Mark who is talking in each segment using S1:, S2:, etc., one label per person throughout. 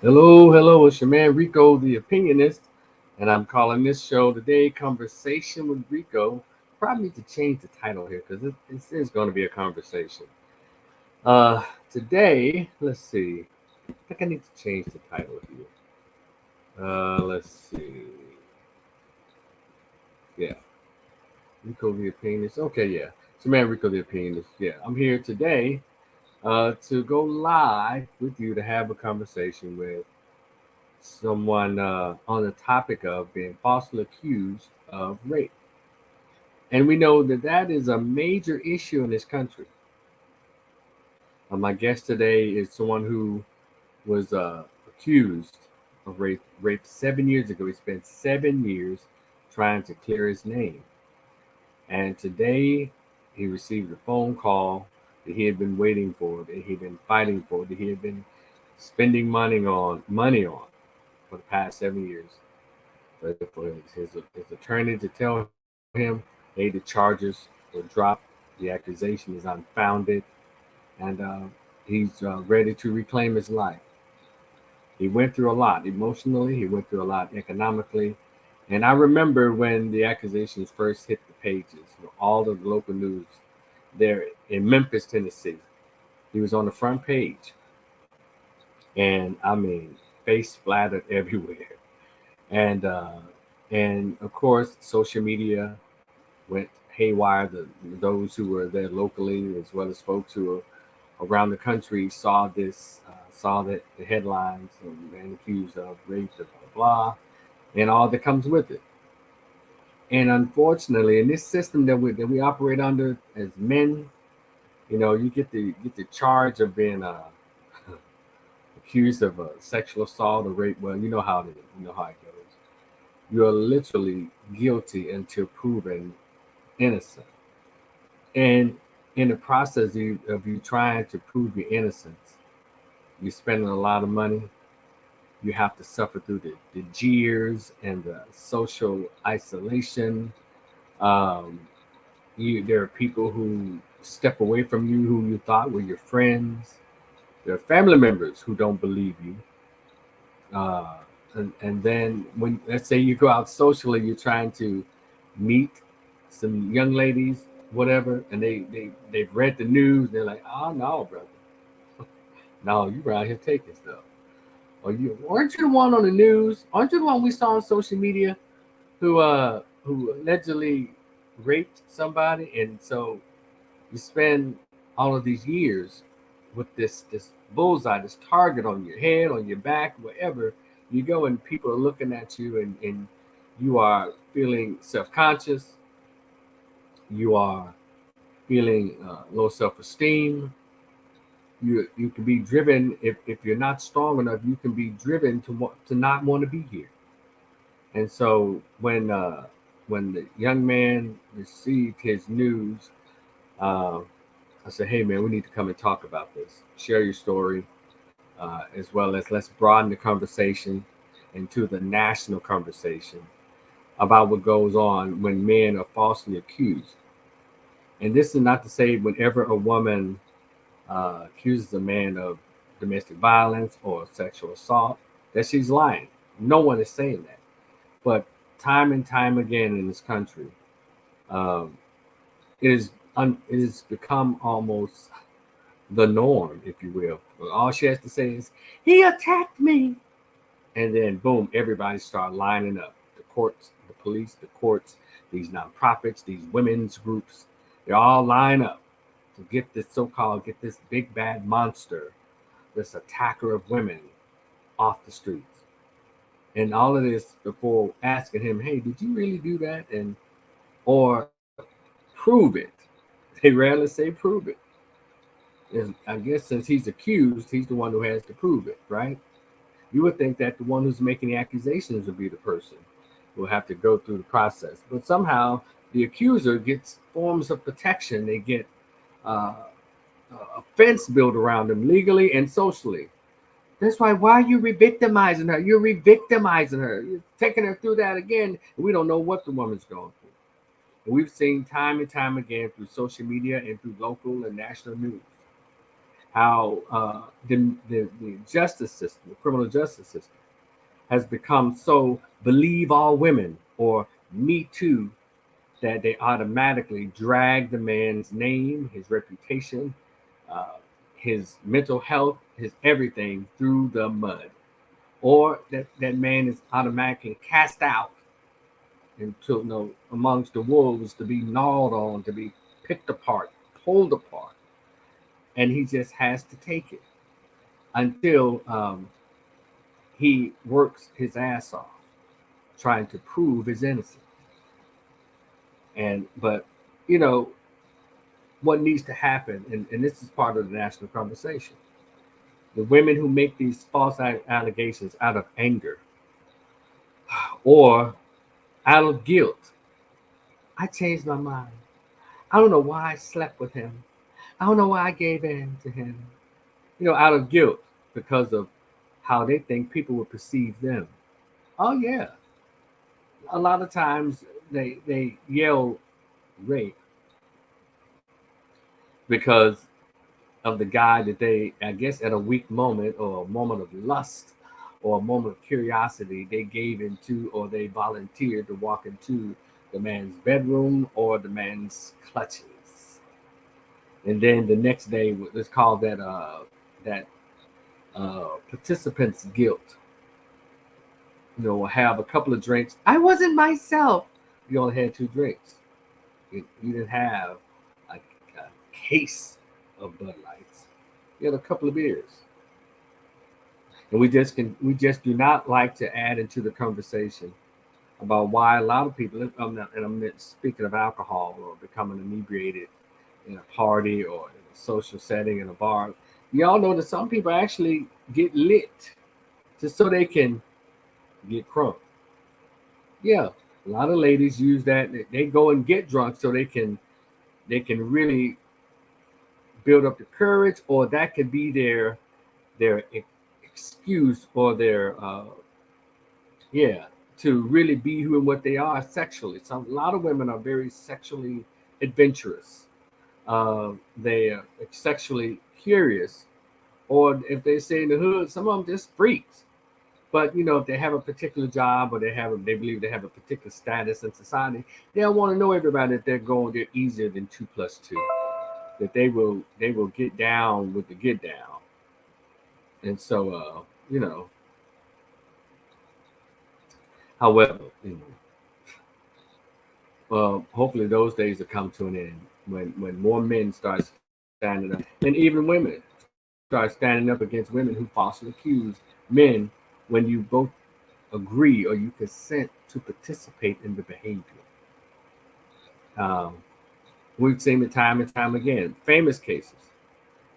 S1: Hello, it's your man Rico, the opinionist, and I'm calling this show today Conversation with Rico. Probably need to change the title here because this is going to be a conversation. Today, let's see. I think I need to change the title here. Let's see. Yeah, Rico, the opinionist. Okay, yeah. It's your man Rico, the opinionist. Yeah, I'm here today to go live with you to have a conversation with someone on the topic of being falsely accused of rape. And we know that that is a major issue in this country. My guest today is someone who was accused of rape 7 years ago. He spent 7 years trying to clear his name. And today he received a phone call that he had been waiting for, that he had been fighting for, that he had been spending money on for the past 7 years. For his attorney to tell him, hey, the charges were dropped, the accusation is unfounded, and he's ready to reclaim his life. He went through a lot emotionally, he went through a lot economically. And I remember when the accusations first hit the pages, all the local news there in Memphis, Tennessee. He was on the front page, and I mean, face splattered everywhere. And of course, social media went haywire. Those who were there locally, as well as folks who were around the country, saw this, saw that the headlines and man accused of rape, blah blah blah, and all that comes with it. And unfortunately, in this system that we operate under as men, you get the charge of being accused of a sexual assault or rape. Well, you know how it is. You know how it goes. You're literally guilty until proven innocent. And in the process of you trying to prove your innocence, you're spending a lot of money. You have to suffer through the jeers and the social isolation. Um, there are people who step away from you who you thought were your friends. There are family members who don't believe you. Uh, and then when, let's say, you go out socially, you're trying to meet some young ladies, whatever, and they've read the news. They're like, oh no, brother, no, you were out here taking stuff. Or you aren't you the one on the news? Aren't you the one we saw on social media who allegedly raped somebody? And so you spend all of these years with this bullseye, this target on your head, on your back, wherever you go, and people are looking at you, and you are feeling self-conscious, you are feeling low self-esteem. You can be driven, if you're not strong enough, you can be driven to not want to be here. And so when the young man received his news, uh, I said, hey man, we need to come and talk about this. Share your story, as well as let's broaden the conversation into the national conversation about what goes on when men are falsely accused. And this is not to say whenever a woman accuses a man of domestic violence or sexual assault that she's lying. No one is saying that. But time and time again in this country, um, it has become almost the norm, if you will. All she has to say is, "He attacked me," and then boom, everybody start lining up. The courts, the police, the courts, these nonprofits, these women's groups, they all line up to get this big bad monster, this attacker of women, off the streets. And all of this before asking him, "Hey, did you really do that?" And or prove it. They rarely say prove it. I guess since he's accused, he's the one who has to prove it, right? You would think that the one who's making the accusations would be the person who will have to go through the process. But somehow the accuser gets forms of protection. They get uh, a fence built around them legally and socially. That's why are you re-victimizing her? You're re-victimizing her. You're taking her through that again. And we don't know what the woman's going through. And we've seen time and time again through social media and through local and national news how the justice system, the criminal justice system, has become so believe all women or me too that they automatically drag the man's name, his reputation, uh, his mental health, his everything through the mud. Or that man is automatically cast out into, amongst the wolves to be gnawed on, to be picked apart, pulled apart. And he just has to take it until he works his ass off trying to prove his innocence. But you know what needs to happen, and this is part of the national conversation. The women who make these false allegations out of anger or out of guilt. I changed my mind. I don't know why I slept with him. I don't know why I gave in to him. Out of guilt because of how they think people will perceive them. Oh yeah, a lot of times they yell rape because of the guy that they, I guess, at a weak moment or a moment of lust or a moment of curiosity, they gave into or they volunteered to walk into the man's bedroom or the man's clutches. And then the next day, let's call that participant's guilt. Have a couple of drinks. I wasn't myself. You only had two drinks. You didn't have a case of Bud Lights. You had a couple of beers. And we just do not like to add into the conversation about why a lot of people, and I'm speaking of alcohol or becoming inebriated in a party or in a social setting in a bar. Y'all know that some people actually get lit just so they can get crunk. Yeah, a lot of ladies use that. They go and get drunk so they can really build up the courage, or that could be their excuse for their yeah, to really be who and what they are sexually. A lot of women are very sexually adventurous. They are sexually curious, or if they say in the hood, some of them just freaks. But if they have a particular job or they believe they have a particular status in society, they'll want to know everybody that they're easier than 2 plus 2. That they will get down with the get down. And so however, hopefully those days will come to an end when more men start standing up, and even women start standing up against women who falsely accuse men when you both agree or you consent to participate in the behavior. Um, we've seen it time and time again. Famous cases,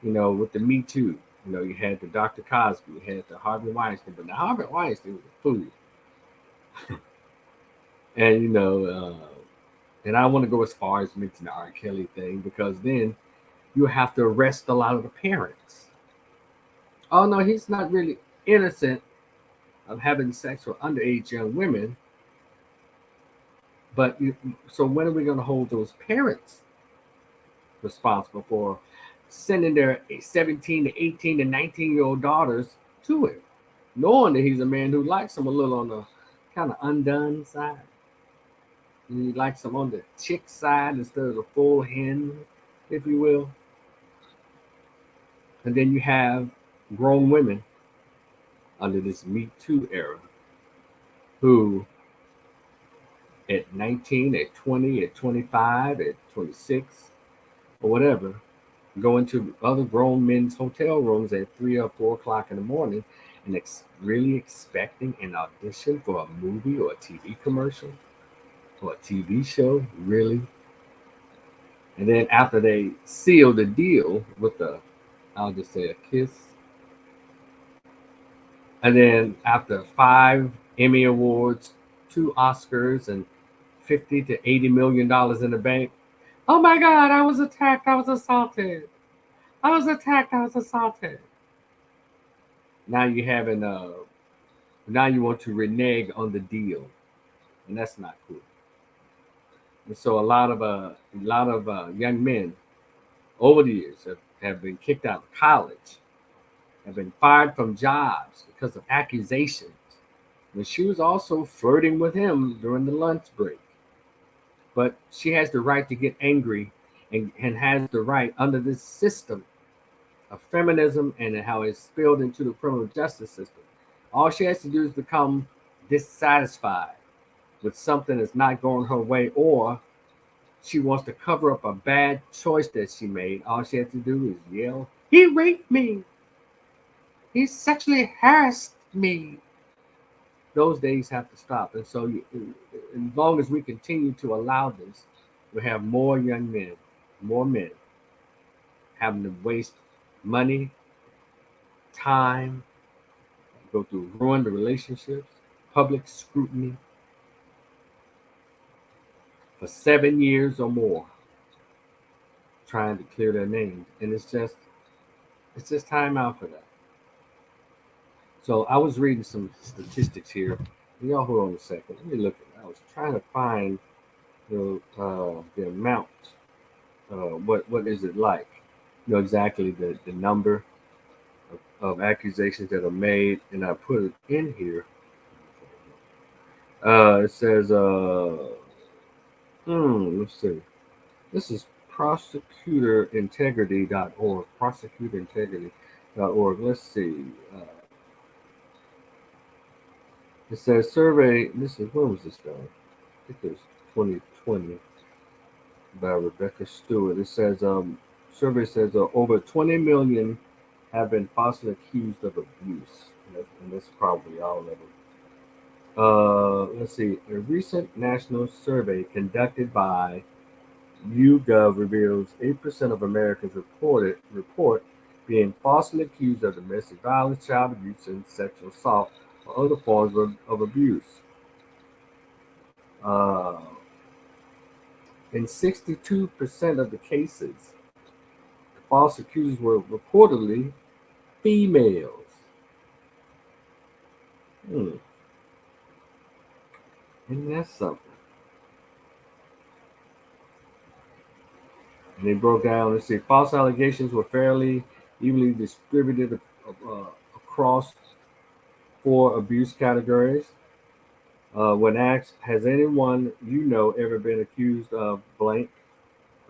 S1: with the Me Too. You had the Dr. Cosby, you had the Harvey Weinstein, but the Harvey Weinstein was a fool. And and I want to go as far as mention the R. Kelly thing because then you have to arrest a lot of the parents. Oh no, he's not really innocent of having sex with underage young women. But so when are we going to hold those parents responsible for sending their 17 to 18 to 19-year-old daughters to him, knowing that he's a man who likes them a little on the kind of undone side? And he likes them on the chick side instead of the full hen, if you will. And then you have grown women under this Me Too era who at 19, at 20, at 25, at 26, or whatever, go into other grown men's hotel rooms at 3 or 4 o'clock in the morning and really expecting an audition for a movie or a TV commercial or a TV show, really. And then after they seal the deal with I'll just say a kiss, and then after 5 Emmy Awards, 2 Oscars, and $50 to $80 million in the bank, oh my God, I was attacked, I was assaulted. I was attacked, I was assaulted. Now you having now you want to renege on the deal, and that's not cool. And so a lot of young men over the years have have been kicked out of college, have been fired from jobs because of accusations. And she was also flirting with him during the lunch break. But she has the right to get angry and has the right under this system of feminism and how it's spilled into the criminal justice system. All she has to do is become dissatisfied with something that's not going her way, or she wants to cover up a bad choice that she made. All she has to do is yell, "He raped me! He sexually harassed me!" Those days have to stop. And so, as long as we continue to allow this, we have more young men, more men having to waste money, time, go through ruined relationships, public scrutiny for 7 years or more, trying to clear their names. And it's just time out for that. So I was reading some statistics here. Y'all hold on a second. Let me look at it. I was trying to find the amount. What is it like? Exactly the number of accusations that are made, and I put it in here. It says, let's see. This is prosecuterintegrity.org. Prosecuterintegrity.org. Let's see. It says survey. This is when was this done? I think it was 2020 by Rebecca Stewart. It says survey says over 20 million have been falsely accused of abuse, and that's probably all of them. Let's see. A recent national survey conducted by YouGov reveals 8% of Americans report being falsely accused of domestic violence, child abuse, and sexual assault or other forms of abuse. Uh, in 62% of the cases, the false accusers were reportedly females. And that's something. And they broke down, let's see, false allegations were fairly evenly distributed across four abuse categories. When asked, has anyone you know ever been accused of blank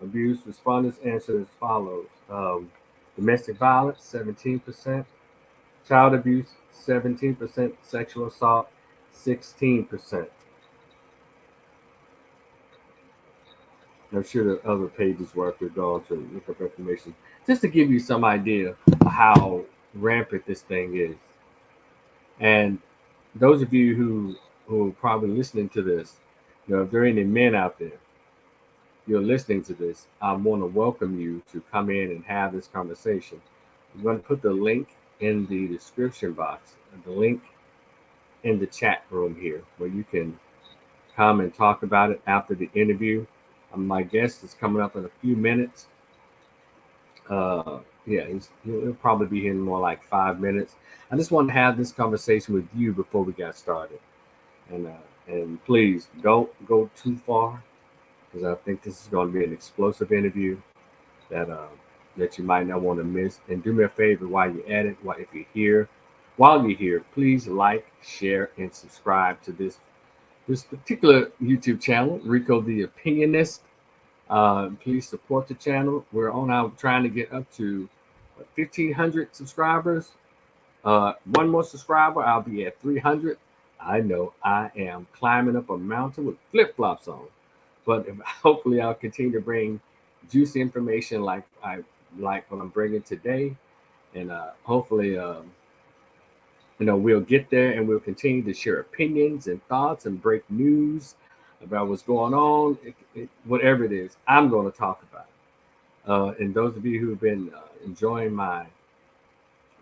S1: abuse, respondents answered as follows. Domestic violence, 17%, child abuse, 17%, sexual assault, 16%. I'm sure the other pages where I could go to look up information, just to give you some idea of how rampant this thing is. And those of you who are probably listening to this, if there are any men out there, you're listening to this, I want to welcome you to come in and have this conversation. I'm going to put the link in the description box, and the link in the chat room here, where you can come and talk about it after the interview. My guest is coming up in a few minutes. Yeah, he'll probably be here in more like 5 minutes. I just want to have this conversation with you before we got started, and please don't go too far, because I think this is going to be an explosive interview that that you might not want to miss. And do me a favor while you're at it, if you're here, while you're here, please like, share, and subscribe to this particular YouTube channel, Rico the Opinionist. Please support the channel. We're on out trying to get up to 1,500 subscribers. One more subscriber, I'll be at 300. I know I am climbing up a mountain with flip-flops on, but hopefully I'll continue to bring juicy information like what I'm bringing today, and hopefully we'll get there, and we'll continue to share opinions and thoughts and break news about what's going on. Whatever it is, I'm going to talk about it. And those of you who've been enjoying my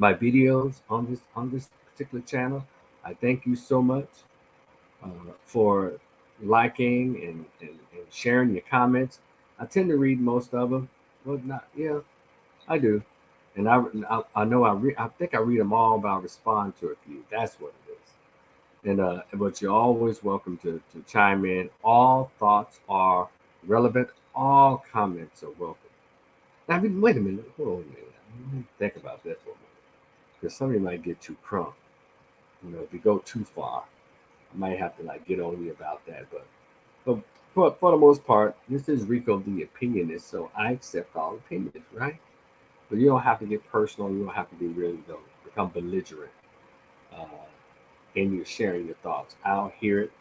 S1: videos on this particular channel, I thank you so much for liking and sharing your comments. I tend to read most of them. Well, not, yeah, I do. And I know I think I read them all, but I respond to a few. That's what it is. And but you're always welcome to chime in. All thoughts are relevant. All comments are welcome. I mean, wait a minute. Hold on a minute. Let me think about that for a minute. Because somebody might get too crunk. If you go too far, I might have to like get on you about that. But for the most part, this is Rico the opinionist, so I accept all opinions, right? But you don't have to get personal. You don't have to be really become belligerent uh, in your sharing your thoughts. I'll hear it.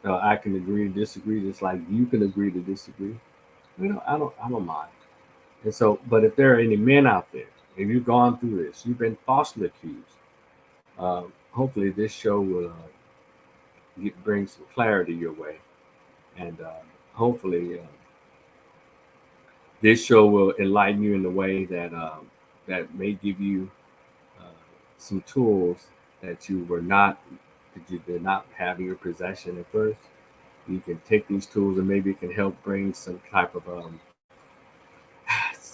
S1: I can agree to disagree, just like you can agree to disagree. I don't mind. And so, but if there are any men out there, if you've gone through this, you've been falsely accused. Hopefully, this show will bring some clarity your way, and hopefully, this show will enlighten you in a way that may give you uh, some tools that you did not have in your possession at first. You can take these tools and maybe it can help bring some type of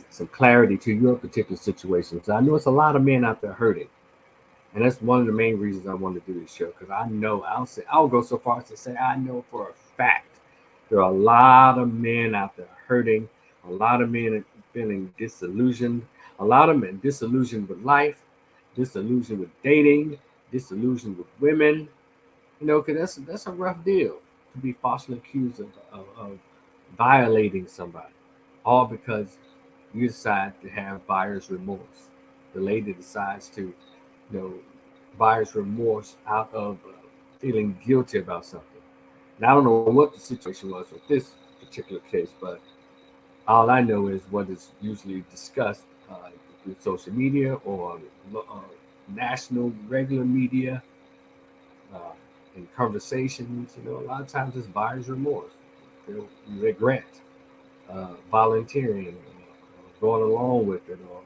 S1: some clarity to your particular situation. So I know it's a lot of men out there hurting, and that's one of the main reasons I want to do this show because I know I'll go so far as to say I know for a fact there are a lot of men out there hurting, a lot of men feeling disillusioned, a lot of men disillusioned with life, disillusioned with dating, disillusioned with women. Because that's a rough deal to be falsely accused of violating somebody, all because you decide to have buyer's remorse. The lady decides to, buyer's remorse out of feeling guilty about something. Now I don't know what the situation was with this particular case, but all I know is what is usually discussed through social media or national regular media uh, in conversations. A lot of times it's buyer's remorse. They'll regret volunteering, going along with it, or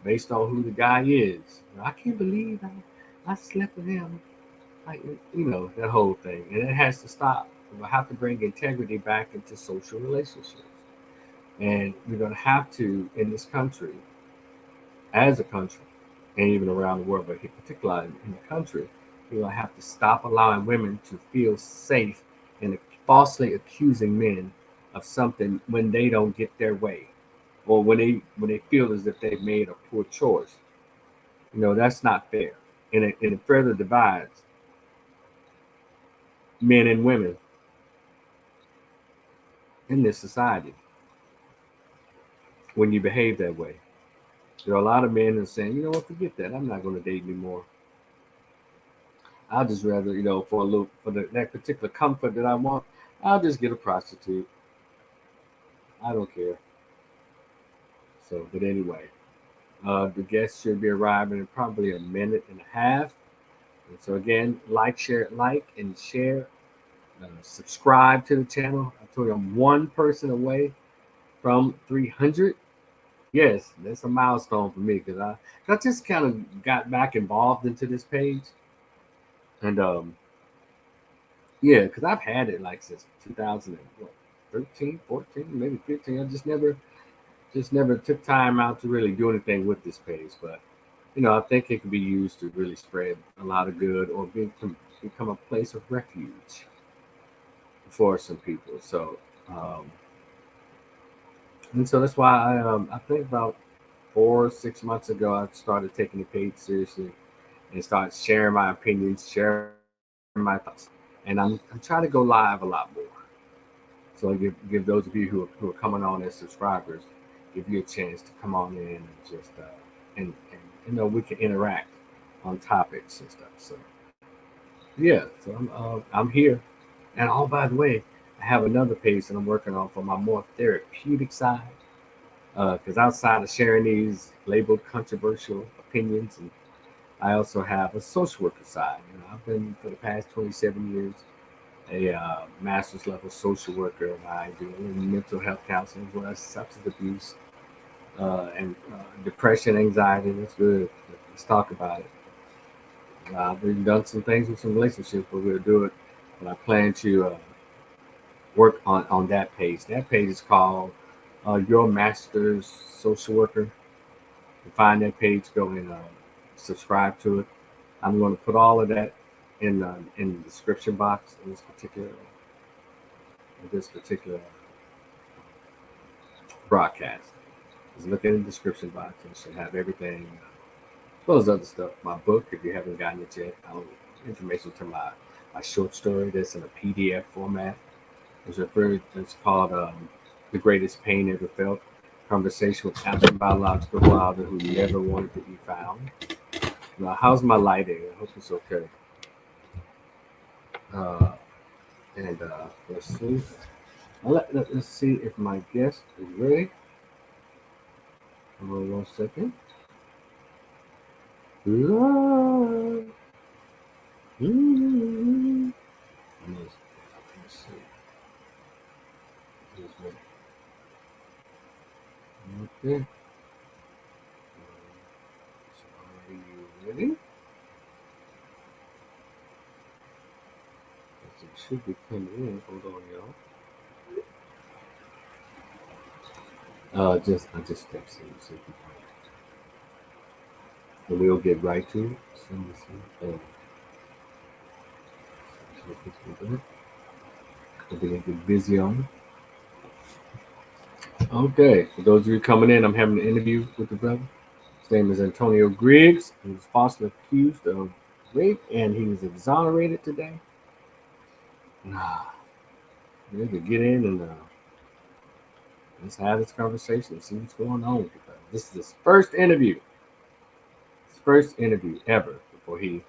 S1: based on who the guy is. I can't believe I slept with him. Like, that whole thing. And it has to stop. We'll have to bring integrity back into social relationships. And we're going to have to, in this country, as a country, and even around the world, but particularly in the country, we're going to have to stop allowing women to feel safe and falsely accusing men of something when they don't get their way or when they feel as if they've made a poor choice. That's not fair. And it further divides men and women in this society when you behave that way. There are a lot of men who are saying, you know what, forget that. I'm not going to date anymore. I'll just rather, that particular comfort that I want, I'll just get a prostitute. I don't care. So, but anyway, the guests should be arriving in probably a minute and a half. And so again, like and share. Subscribe to the channel. I told you I'm one person away from 300. Yes, that's a milestone for me because I just kind of got back involved into this page, and yeah, because I've had it like since 2013, 14, maybe 15. I just never took time out to really do anything with this page, but I think it can be used to really spread a lot of good or become a place of refuge for some people. So, um, and so that's why I think about 4 or 6 months ago I started taking the page seriously and started sharing my opinions, sharing my thoughts, and I'm trying to go live a lot more. So I give those of you who are coming on as subscribers, give you a chance to come on in and just and we can interact on topics and stuff. So yeah, so I'm here. And oh, by the way, I have another page that I'm working on for my more therapeutic side. Because outside of sharing these labeled controversial opinions, and I also have a social worker side. I've been for the past 27 years a master's level social worker, and I do mental health counseling as well as substance abuse and depression, anxiety. That's good. Let's talk about it. We've done some things with some relationships, but we'll do it. And I plan to work on that page. That page is called Your Master's Social Worker. You find that page, go and subscribe to it. I'm going to put all of that in the description box in this particular broadcast. Just look in the description box. It should have everything, as well as other stuff. My book, if you haven't gotten it yet, information to my short story that's in a PDF format. It's called The Greatest Pain Ever Felt. Conversation with absent biological father who never wanted to be found. Now, how's my lighting? I hope it's okay. Uh, and let's see. Let's see if my guest is ready. Hold on 1 second. Let's see. Okay. So are you ready? It should be coming in. Hold on, y'all. I just stepped in. So and we'll get right to it. We're gonna get busy on it. Okay, for those of you coming in, I'm having an interview with the brother. His name is Antonio Griggs. He was falsely accused of rape, and he was exonerated today. We need to get in and let's have this conversation and see what's going on. Because this is his first interview ever before he,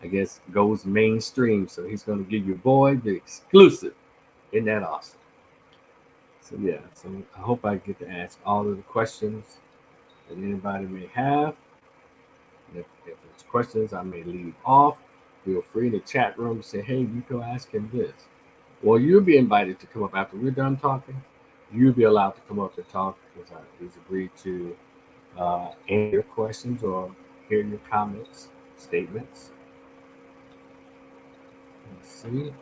S1: I guess, goes mainstream. So he's going to give your boy the exclusive. Isn't that awesome? So yeah, so I hope I get to ask all of the questions that anybody may have. And if there's questions I may leave off, feel free in the chat room to say, hey, Rico, ask him this. Well, you'll be invited to come up after we're done talking. You'll be allowed to come up and talk because he's agreed to answer your questions or hear your comments, statements. Let's see.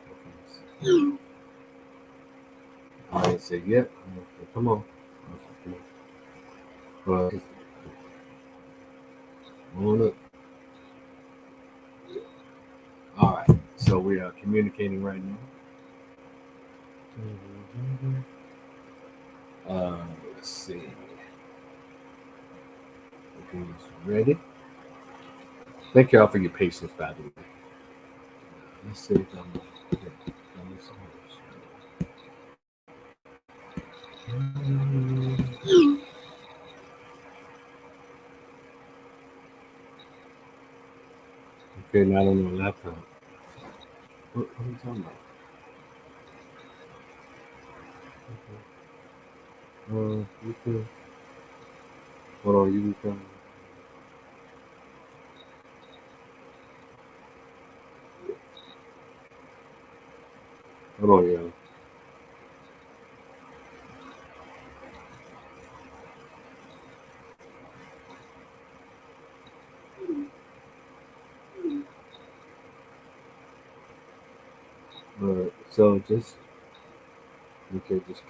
S1: I say, yep. Come on. Well, look. All right. So we are communicating right now. Let's see. Okay, ready? Thank y'all for your patience, by the way. Let's see if I'm. Okay, not on my laptop. What are you talking about? You can. Hold on, you can. Hold on, y'all. So just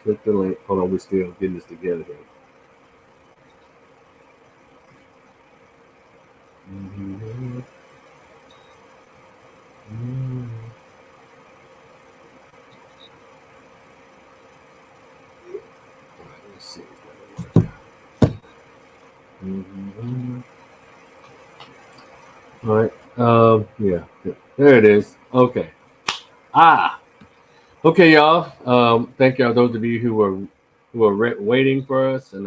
S1: click the link. Hold on, we're still getting this together here. Let's see. All right. Yeah. There it is. Okay. Okay, y'all. Thank y'all. Those of you who are waiting for us and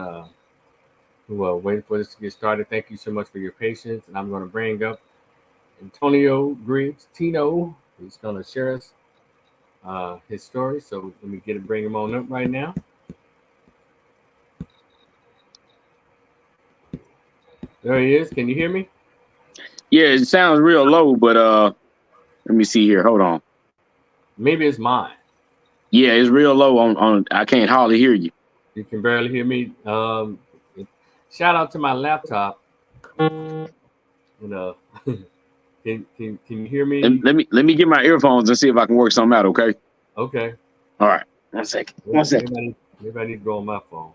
S1: who are waiting for this to get started. Thank you so much for your patience. And I'm going to bring up Antonio Griggs, Tino. He's going to share us his story. So let me bring him on up right now. There he is. Can you hear me?
S2: Yeah, it sounds real low, but let me see here. Hold on.
S1: Maybe it's mine.
S2: Yeah, it's real low on I can't hardly hear you.
S1: You can barely hear me. Shout out to my laptop. You know, can you hear me?
S2: Let me get my earphones and see if I can work something out, okay?
S1: Okay.
S2: All right. 1 second. 1 second.
S1: Maybe I need to go on my phone.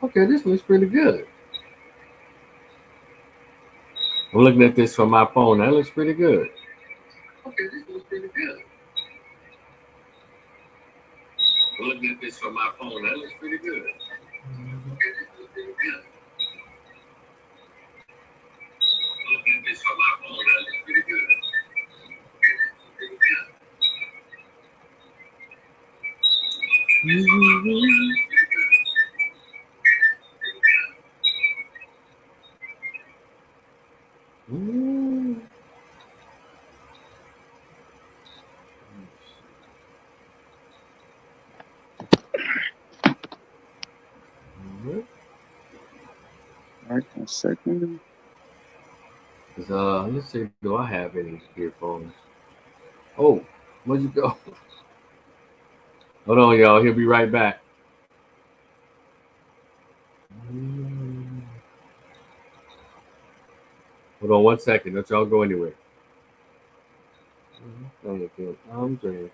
S1: Okay, this looks pretty good. I'm looking at this from my phone. That looks pretty good. Okay, this looks pretty good. I'm looking at this from my phone. That looks pretty good. Okay, this looks pretty good. I'm looking at this from my phone. That looks pretty good. Okay, this looks pretty good.
S2: All right, a second.
S1: Let's see. Do I have any earphones? Oh, where'd you go? Hold on, y'all. He'll be right back. Hold on 1 second. Don't y'all go anywhere. I'm drinking. I'm drinking.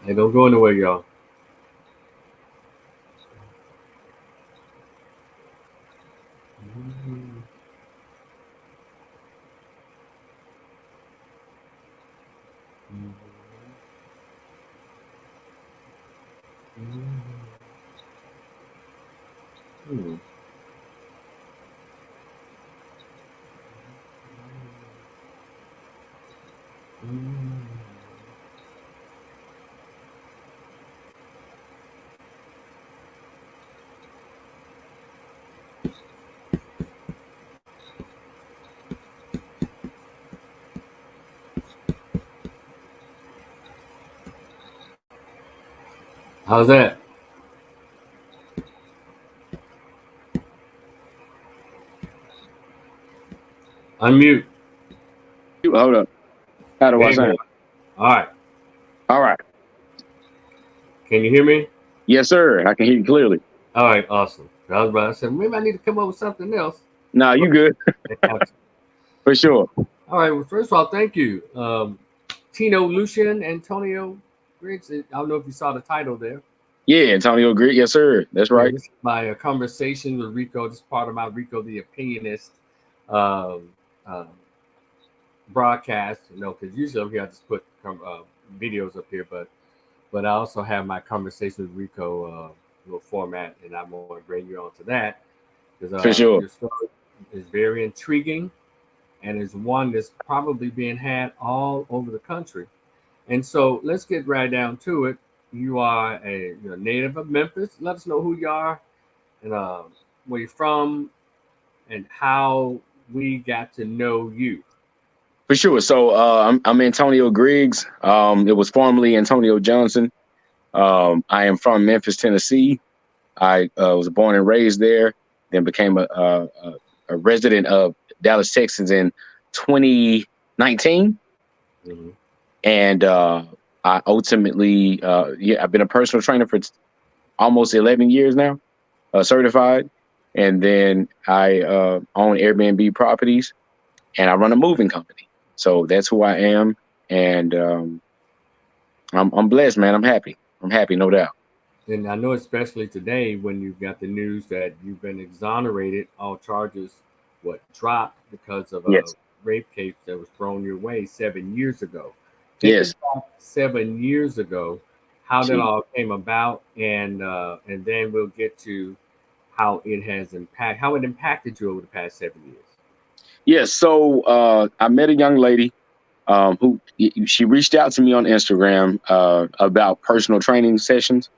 S1: Hey, don't go anywhere, y'all. How's that? Unmute.
S2: Hold up. How do I
S1: There you go.
S2: sound?
S1: All right.
S2: All right.
S1: Can you hear me?
S2: Yes, sir. I can hear you clearly.
S1: All right. Awesome. I was about to say maybe I need to come up with something else.
S2: Nah, you good. For sure.
S1: All right. Well, first of all, thank you, Tino Lucian Antonio Griggs. I don't know if you saw the title there.
S2: Yeah, Antonio Griggs. Yes, sir. That's
S1: Yeah,
S2: right.
S1: this is my conversation with Rico. This is part of my Rico the Opinionist um, uh, broadcast. You know, because usually over here I just put videos up here, but I also have my conversation with Rico little format, and I'm going to bring you on to that because
S2: For sure.
S1: your story is very intriguing and is one that's probably being had all over the country. And so let's get right down to it. You're a native of Memphis. Let us know who you are and where you're from and how we got to know you.
S2: For sure. So I'm Antonio Griggs. It was formerly Antonio Johnson. I am from Memphis, Tennessee. I was born and raised there, then became a resident of Dallas, Texas in 2019.
S1: Mm-hmm.
S2: And I ultimately, I've been a personal trainer for almost 11 years now, certified. And then I own Airbnb properties and I run a moving company. So that's who I am. And I'm blessed, man. I'm happy. I'm happy, no doubt.
S1: And I know, especially today, when you've got the news that you've been exonerated, all charges, dropped because of a
S2: Yes.
S1: rape case that was thrown your way 7 years ago. Take us
S2: Yes.
S1: back 7 years ago, how that
S2: Gee.
S1: all came about, and then we'll get to how it impacted you over the past 7 years.
S2: Yes. So I met a young lady who she reached out to me on Instagram about personal training sessions.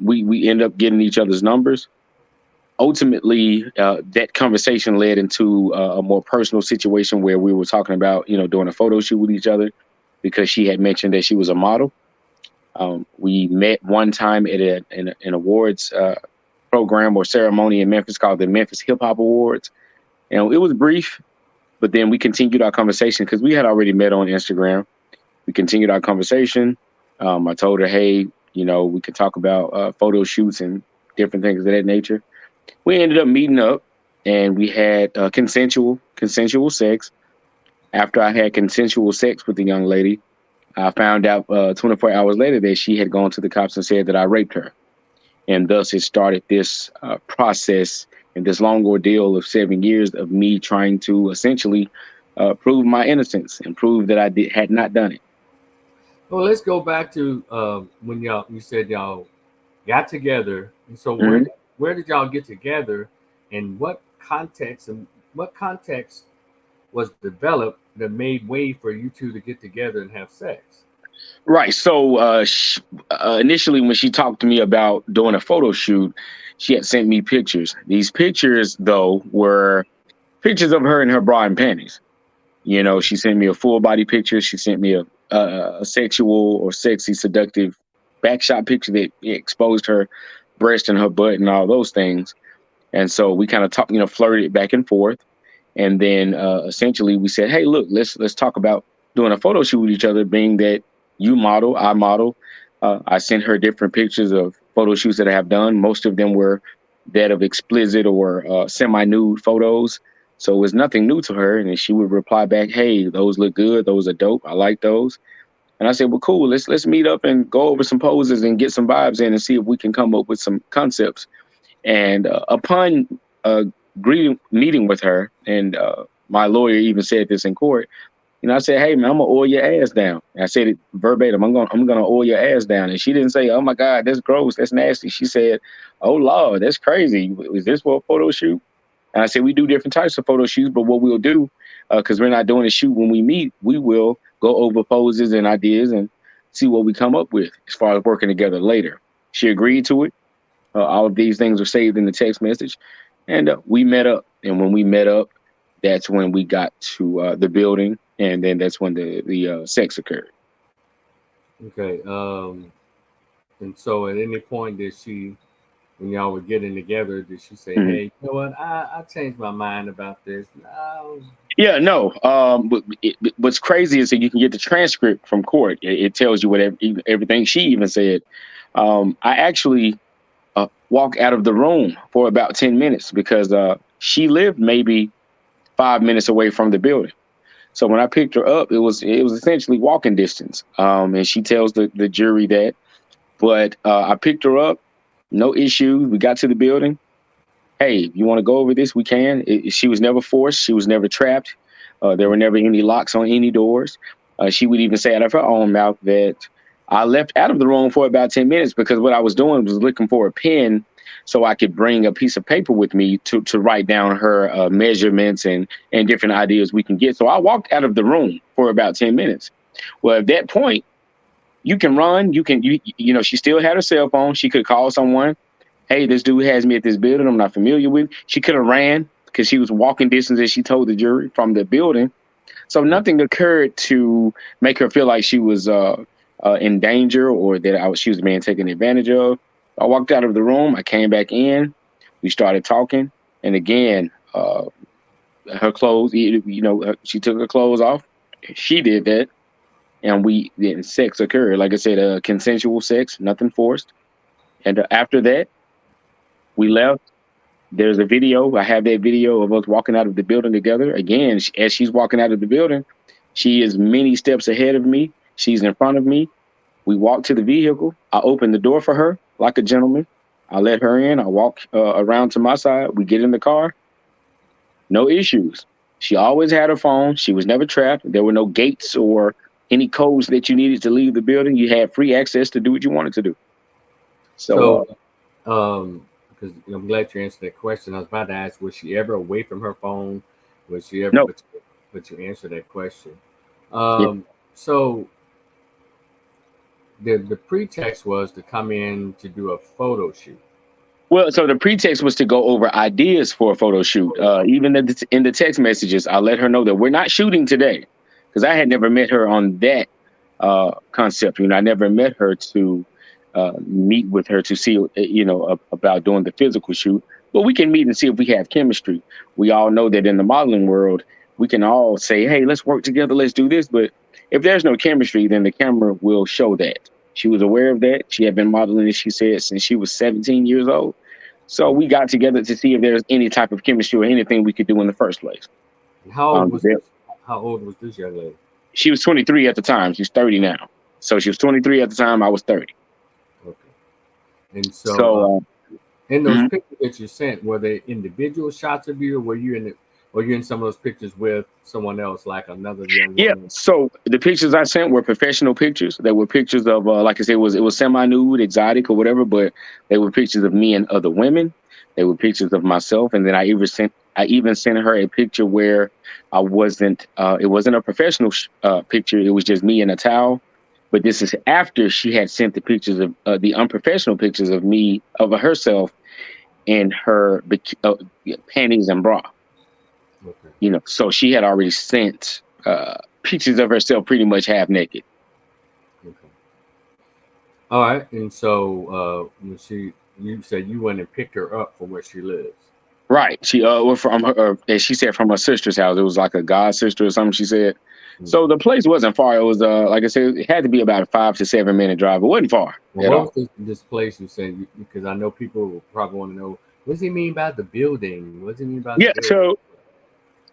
S2: We end up getting each other's numbers. Ultimately, that conversation led into a more personal situation where we were talking about, doing a photo shoot with each other because she had mentioned that she was a model. We met one time at an awards program or ceremony in Memphis called the Memphis Hip Hop Awards. And it was brief, but then we continued our conversation because we had already met on Instagram. We continued our conversation. I told her, hey, we could talk about photo shoots and different things of that nature. We ended up meeting up and we had consensual sex. After I had consensual sex with the young lady, I found out 24 hours later that she had gone to the cops and said that I raped her. And thus it started this process and this long ordeal of 7 years of me trying to essentially prove my innocence and prove that had not done it.
S1: Well, let's go back to when you said y'all got together. And so
S2: Mhm.
S1: where did y'all get together, and what context was developed that made way for you two to get together and have sex?
S2: Right. So initially, when she talked to me about doing a photo shoot, she had sent me pictures. These pictures, though, were pictures of her in her bra and panties. She sent me a full body picture. She sent me a sexual or sexy, seductive backshot picture that exposed her breast and her butt and all those things. And so we kind of talked, flirted back and forth. And then essentially we said, hey, look, let's talk about doing a photo shoot with each other, being that you model, I model. I sent her different pictures of photo shoots that I have done. Most of them were that of explicit or semi-nude photos. So it was nothing new to her. And then she would reply back, hey, those look good. Those are dope. I like those. And I said, well, cool. Let's meet up and go over some poses and get some vibes in and see if we can come up with some concepts. And upon meeting with her, and my lawyer even said this in court, I said, hey man, I'm gonna oil your ass down. And I said it verbatim. I'm gonna oil your ass down. And she didn't say, oh my God, that's gross, that's nasty. She said, oh Lord, that's crazy. Is this for a photo shoot? And I said, we do different types of photo shoots, but what we'll do, because we're not doing a shoot when we meet, we will go over poses and ideas and see what we come up with as far as working together later. She agreed to it. All of these things are saved in the text message. And we met up. And when we met up, that's when we got to the building. And then that's when the sex occurred.
S1: Okay. And so at any point did she, when y'all were getting together, did she say,
S2: Mhm.
S1: hey, you know what, I changed my mind about this? No.
S2: Yeah, no. What's crazy is that you can get the transcript from court. It tells you everything she even said. I actually walked out of the room for about 10 minutes because she lived maybe 5 minutes away from the building. So when I picked her up, it was essentially walking distance. And she tells the jury that. But I picked her up, no issue. We got to the building. Hey, you want to go over this? We can. She was never forced. She was never trapped. There were never any locks on any doors. She would even say out of her own mouth that I left out of the room for about 10 minutes because what I was doing was looking for a pen so I could bring a piece of paper with me to write down her measurements and different ideas we can get. So I walked out of the room for about 10 minutes. Well, at that point, you can run. She still had her cell phone. She could call someone. Hey, this dude has me at this building I'm not familiar with. She could have ran because she was walking distance, as she told the jury, from the building. So nothing occurred to make her feel like she was in danger or that she was being taken advantage of. I walked out of the room. I came back in. We started talking, and again, her clothes. She took her clothes off. She did that, and then sex occurred. Like I said, consensual sex, nothing forced. And after that, we left. There's a video. I have that video of us walking out of the building together. Again, as she's walking out of the building, she is many steps ahead of me. She's in front of me. We walk to the vehicle. I open the door for her like a gentleman. I let her in. I walk around to my side. We get in the car. No issues. She always had her phone. She was never trapped. There were no gates or any codes that you needed to leave the building. You had free access to do what you wanted to do. So,
S1: So, because I'm glad you answered that question. I was about to ask, was she ever away from her phone? Was she ever?
S2: no.
S1: But you answered that question.
S2: Yeah.
S1: So the pretext was to come in to do a photo shoot.
S2: Well, so the pretext was to go over ideas for a photo shoot. Even in the text messages, I let her know that we're not shooting today because I had never met her on that concept. I never met her to meet with her to see, about doing the physical shoot. But we can meet and see if we have chemistry. We all know that in the modeling world, we can all say, "Hey, let's work together. Let's do this." But if there's no chemistry, then the camera will show that. She was aware of that. She had been modeling, as she said, since she was 17 years old. So we got together to see if there's any type of chemistry or anything we could do in the first place.
S1: How old was
S2: There-
S1: this? How old was this young lady?
S2: she was 23 at the time. She's 30 now. So she was 23 at the time. I was 30.
S1: Okay. And so,
S2: So
S1: in those
S2: mhm.
S1: pictures that you sent, were they individual shots of you, or were you in some of those pictures with someone else, like another young
S2: Yeah.
S1: woman?
S2: So the pictures I sent were professional pictures. They were pictures of, like I said, it was semi-nude, exotic, or whatever. But they were pictures of me and other women. They were pictures of myself, and then I even sent her a picture where I wasn't. It wasn't a professional picture. It was just me in a towel. But this is after she had sent the pictures of the unprofessional pictures of me of herself in her panties and bra.
S1: Okay.
S2: So she had already sent pictures of herself pretty much half naked.
S1: Okay. All right. And so, you said you went and picked her up from where she lives.
S2: Right. She well, from her, as she said, from her sister's house. It was like a god sister or something. She said. So
S1: Mhm.
S2: the place wasn't far. It was like I said, it had to be about a 5 to 7 minute drive. It wasn't far
S1: Well,
S2: at
S1: what
S2: all.
S1: was this place you said? Because I know people will probably want to know, what does he mean by the building? What does he mean by the
S2: Yeah.
S1: building?
S2: So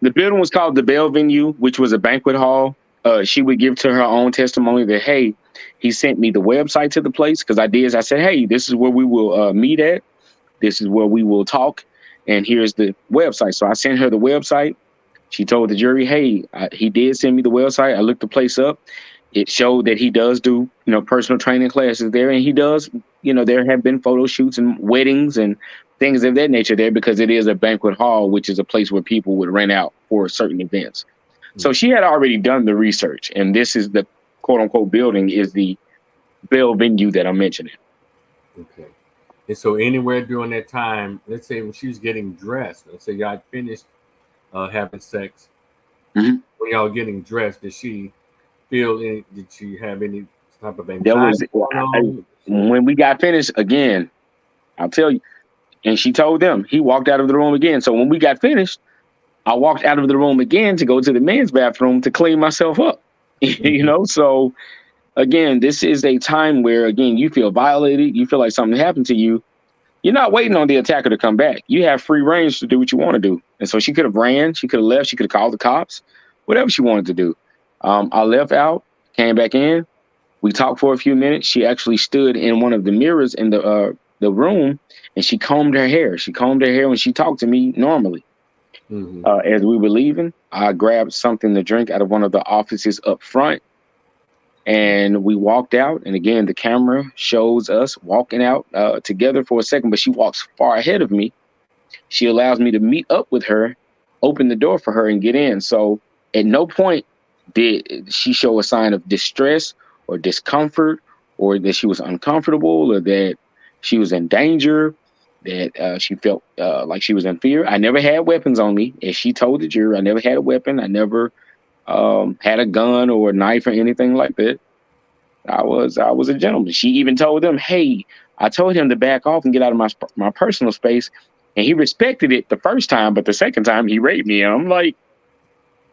S2: the building was called the Bell Venue, which was a banquet hall. She would give to her own testimony that, hey, he sent me the website to the place because I did. I said, hey, this is where we will meet at. This is where we will talk. And here's the website. So I sent her the website. She told the jury, hey, he did send me the website. I looked the place up. It showed that he does do, personal training classes there. And he does, there have been photo shoots and weddings and things of that nature there because it is a banquet hall, which is a place where people would rent out for certain events. So she had already done the research. And this is the quote unquote building is the Bell venue that I'm mentioning.
S1: Okay. And so anywhere during that time, let's say when she was getting dressed, let's say y'all finished having sex,
S2: Mhm.
S1: when y'all getting dressed, did she feel any? Did she have any type of
S2: There
S1: anxiety
S2: was,
S1: going on?
S2: when we got finished, again, I'll tell you. And she told them he walked out of the room again. So when we got finished, I walked out of the room again to go to the men's bathroom to clean myself up.
S1: Mhm.
S2: So again, this is a time where again you feel violated, you feel like something happened to you. You're not waiting on the attacker to come back. You have free range to do what you want to do. And so she could have ran, she could have left, she could have called the cops, whatever she wanted to do. I left out, came back in. We talked for a few minutes. She actually stood in one of the mirrors in the room, and she combed her hair. She combed her hair when she talked to me normally.
S1: Mhm.
S2: As we were leaving, I grabbed something to drink out of one of the offices up front, and we walked out. And again, the camera shows us walking out together for a second, but she walks far ahead of me. She allows me to meet up with her, open the door for her, and get in. So at no point did she show a sign of distress or discomfort or that she was uncomfortable or that she was in danger, that she felt like she was in fear. I never had weapons on me. As she told the jury, I never had a weapon. I never had a gun or a knife or anything like that. I was a gentleman. She even told them, "Hey, I told him to back off and get out of my personal space, and he respected it the first time, but the second time he raped me." And I'm like,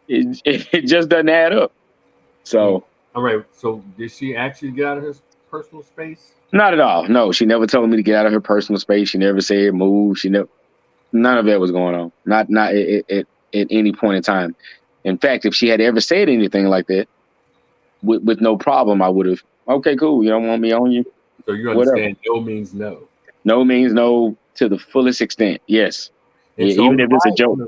S2: it just doesn't add up.
S1: Mm.
S2: So
S1: All right. So did she actually get out of her personal space?
S2: not at all. No, she never told me to get out of her personal space. She never said move. She never. None of that was going on. Not at any point in time. In fact, if she had ever said anything like that, with no problem, I would have. Okay, cool. You don't want me on you,
S1: So you
S2: whatever.
S1: understand no means no.
S2: No means no to the fullest extent. Yes.
S1: And
S2: Yeah,
S1: so
S2: even if it's a joke.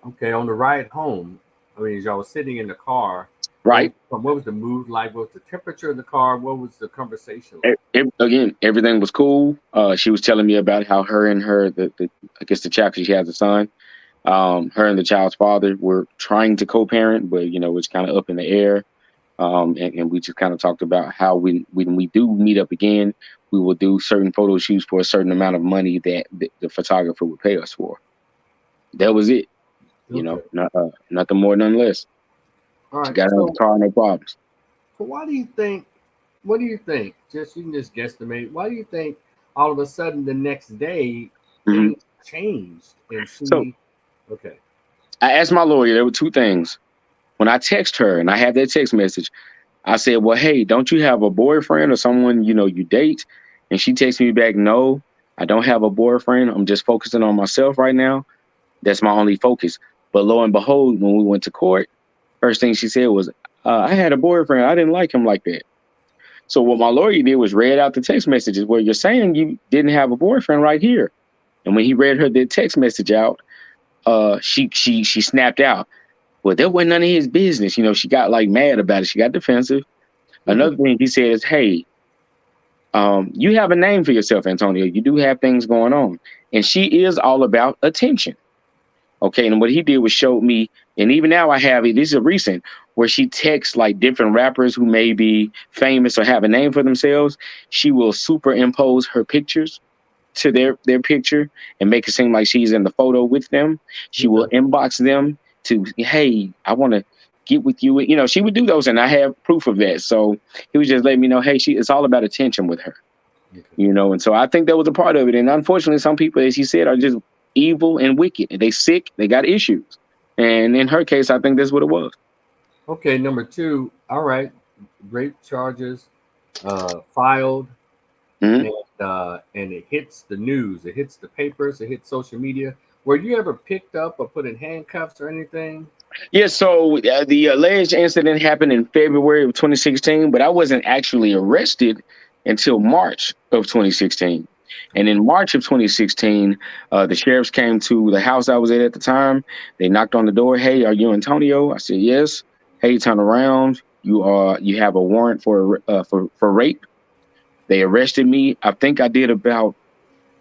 S1: on the ride home, I mean, as y'all was sitting in the car,
S2: Right.
S1: what was the mood like? What was the temperature of the car? What was the conversation like?
S2: Again, everything was cool. She was telling me about how her and her, the I guess the child, 'cause she has a son. Her and the child's father were trying to co-parent, but it's kind of up in the air. And we just kind of talked about how when we do meet up again, we will do certain photo shoots for a certain amount of money that the photographer would pay us for. That was it.
S1: Okay.
S2: Nothing more, none less.
S1: All
S2: She
S1: right.
S2: got out of the
S1: So,
S2: car, no problems.
S1: why do you think? What do you think? Just you can just guesstimate. Why do you think all of a sudden the next day
S2: Hmm.
S1: things changed and
S2: So
S1: she? Okay.
S2: I asked my lawyer. There were two things. When I text her and I had that text message, I said, "Well, hey, don't you have a boyfriend or someone you date?" And she texted me back, "No, I don't have a boyfriend. I'm just focusing on myself right now. That's my only focus." But lo and behold, when we went to court, first thing she said was, "I had a boyfriend. I didn't like him like that." So what my lawyer did was read out the text messages where you're saying you didn't have a boyfriend right here. And when he read her the text message out, she snapped out. Well, that wasn't none of his business. She got like mad about it. She got defensive. Another thing he said is, "Hey, you have a name for yourself, Antonio. You do have things going on." And she is all about attention. Okay. And what he did was showed me, and even now I have it. This is a recent where she texts like different rappers who may be famous or have a name for themselves. She will superimpose her pictures to their picture and make it seem like she's in the photo with them. She will
S1: Okay.
S2: inbox them to, "Hey, I want to get with you." She would do those, and I have proof of that. So he was just letting me know, hey, it's all about attention with her.
S1: Okay.
S2: And so I think that was a part of it. And unfortunately, some people, as you said, are just evil and wicked. They sick, they got issues. And in her case, I think that's what it was.
S1: Okay. Number two. All right. Rape charges filed,
S2: Mhm.
S1: and it hits the news. It hits the papers. It hits social media. Were you ever picked up or put in handcuffs or anything?
S2: Yeah, so the alleged incident happened in February of 2016, but I wasn't actually arrested until March of 2016. And in March of 2016, the sheriffs came to the house I was at the time. They knocked on the door. "Hey, are you Antonio?" I said, "Yes." "Hey, turn around. You have a warrant for rape." They arrested me. I think I did about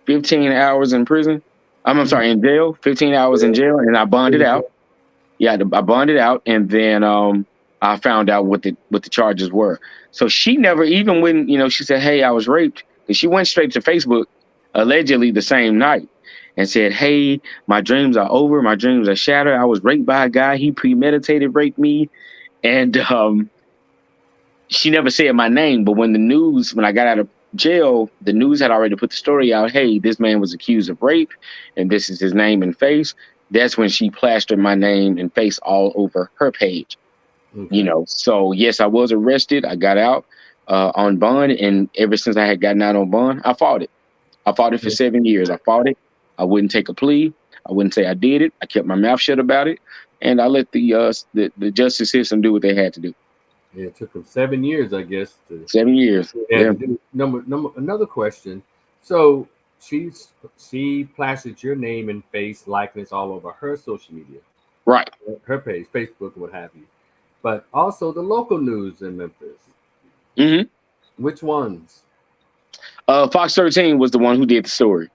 S2: 15 hours in prison. I'm
S1: Mm.
S2: sorry, in jail. 15 hours in jail, and I bonded out. Yeah, I bonded out, and then I found out what the charges were. So she never, even when she said, "Hey, I was raped," because she went straight to Facebook, allegedly the same night, and said, "Hey, my dreams are over. My dreams are shattered. I was raped by a guy. He premeditated raped me," and she never said my name. But when I got out of jail, the news had already put the story out. "Hey, this man was accused of rape, and this is his name and face." That's when she plastered my name and face all over her page.
S1: Okay.
S2: So yes, I was arrested. I got out on bond, and ever since I had gotten out on bond, I fought it. I fought it for 7 years. I fought it. I wouldn't take a plea. I wouldn't say I did it. I kept my mouth shut about it, and I let the justice system do what they had to do.
S1: Yeah, it took them 7 years, I guess, to
S2: 7 years.
S1: they had
S2: Yeah.
S1: to do. Number another question. So she plastered your name and face likeness all over her social media,
S2: Right.
S1: her page, Facebook, what have you. But also the local news in Memphis.
S2: Hmm.
S1: Which ones?
S2: Fox 13 was the one who did the story.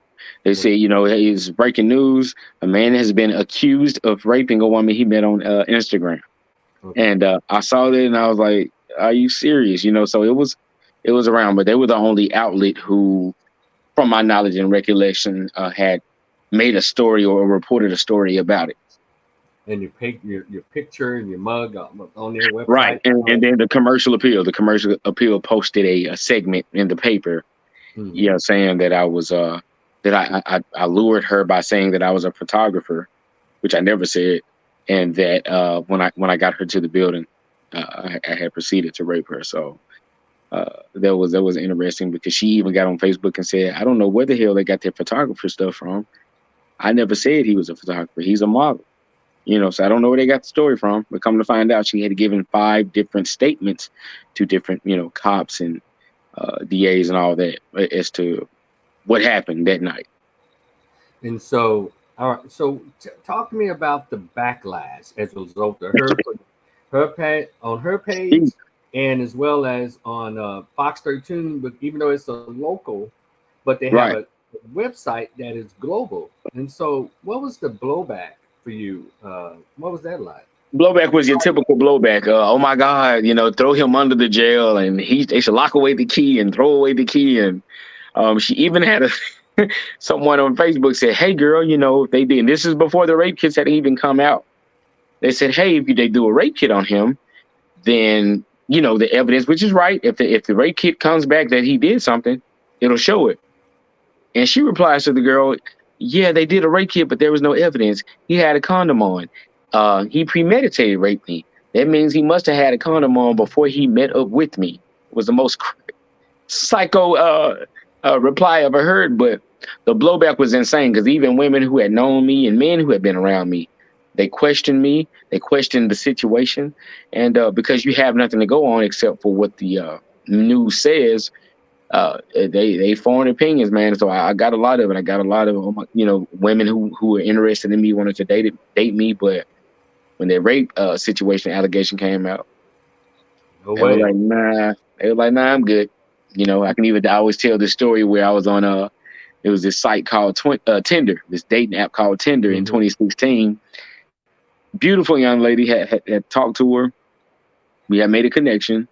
S2: They
S1: Okay.
S2: said, "Hey, it's breaking news. A man has been accused of raping a woman he met on Instagram."
S1: Okay.
S2: And I saw that, and I was like, "Are you serious?" So it was around, but they were the only outlet who, from my knowledge and recollection, had made a story or reported a story about it.
S1: And your picture and your mug on their
S2: Right.
S1: website.
S2: And then the commercial appeal posted a segment in the paper,
S1: Mm-hmm.
S2: saying that I was that I lured her by saying that I was a photographer, which I never said, and that when I got her to the building, I had proceeded to rape her. So that was interesting because she even got on Facebook and said, "I don't know where the hell they got their photographer stuff from. I never said he was a photographer. He's a model." So I don't know where they got the story from, but come to find out, she had given 5 different statements to different, cops and DAs and all that as to what happened that night.
S1: And so, all right. So, talk to me about the backlash as a result of her putting her page on her page, and as well as on Fox 13. But even though it's a local, but they have
S2: Right.
S1: a website that is global. And so, what was the blowback for you? What was that like?
S2: Blowback was your typical blowback. Oh my God, throw him under the jail, and they should lock away the key and throw away the key. And she even had someone on Facebook said, "Hey girl, if they did, and this is before the rape kits had even come out. They said, hey, if they do a rape kit on him, then the evidence, which is right, if the rape kit comes back that he did something, it'll show it." And she replies to the girl, "Yeah, they did a rape kit, but there was no evidence. He had a condom on. He premeditated rape me. That means he must have had a condom on before he met up with me." It was the most psycho reply I ever heard, but the blowback was insane because even women who had known me and men who had been around me, they questioned me. They questioned the situation, and because you have nothing to go on except for what the news says, they foreign opinions, man. So I got a lot of it. I got a lot of women who were interested in me, wanted to date me, but when their rape situation allegation came out,
S1: No
S2: they were
S1: way.
S2: like, nah. They were like, nah, I'm good. I always tell this story where I was on it was this site called Tinder, this dating app called Tinder in
S1: Hmm.
S2: 2016. Beautiful young lady, had talked to her. We had made a connection.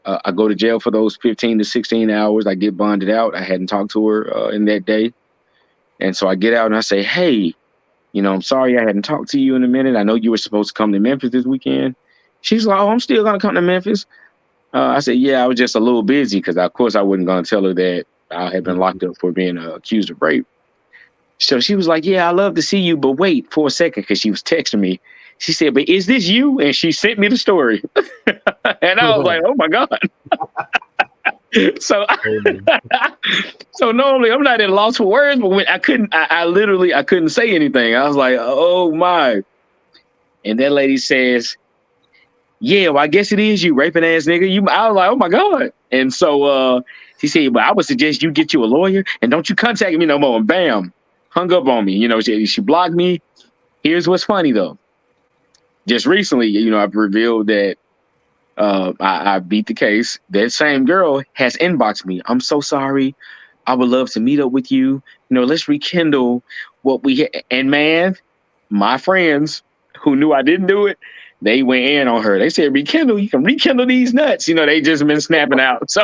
S2: I go to jail for those 15 to 16 hours. I get bonded out. I hadn't talked to her in that day. And so I get out and I say, hey, I'm sorry I hadn't talked to you in a minute. I know you were supposed to come to Memphis this weekend. She's like, oh, I'm still going to come to Memphis. I said, yeah, I was just a little busy because, of course, I wasn't going to tell her that I had been locked up for being accused of rape. So she was like, yeah, I love to see you, but wait for a second, because she was texting me. She said, but is this you? And she sent me the story. And I was like, oh my God. So, so normally I'm not at a loss for words, but when I literally couldn't say anything. I was like, oh my. And that lady says, yeah, well, I guess it is you, raping ass nigga. I was like, oh my God. And so she said, well, I would suggest you get you a lawyer and don't you contact me no more. And bam, hung up on me. She blocked me. Here's what's funny though. Just recently, I've revealed that I beat the case. That same girl has inboxed me. I'm so sorry. I would love to meet up with you. Let's rekindle what and man, my friends who knew I didn't do it, they went in on her. They said, rekindle, you can rekindle these nuts. They just been snapping out. So,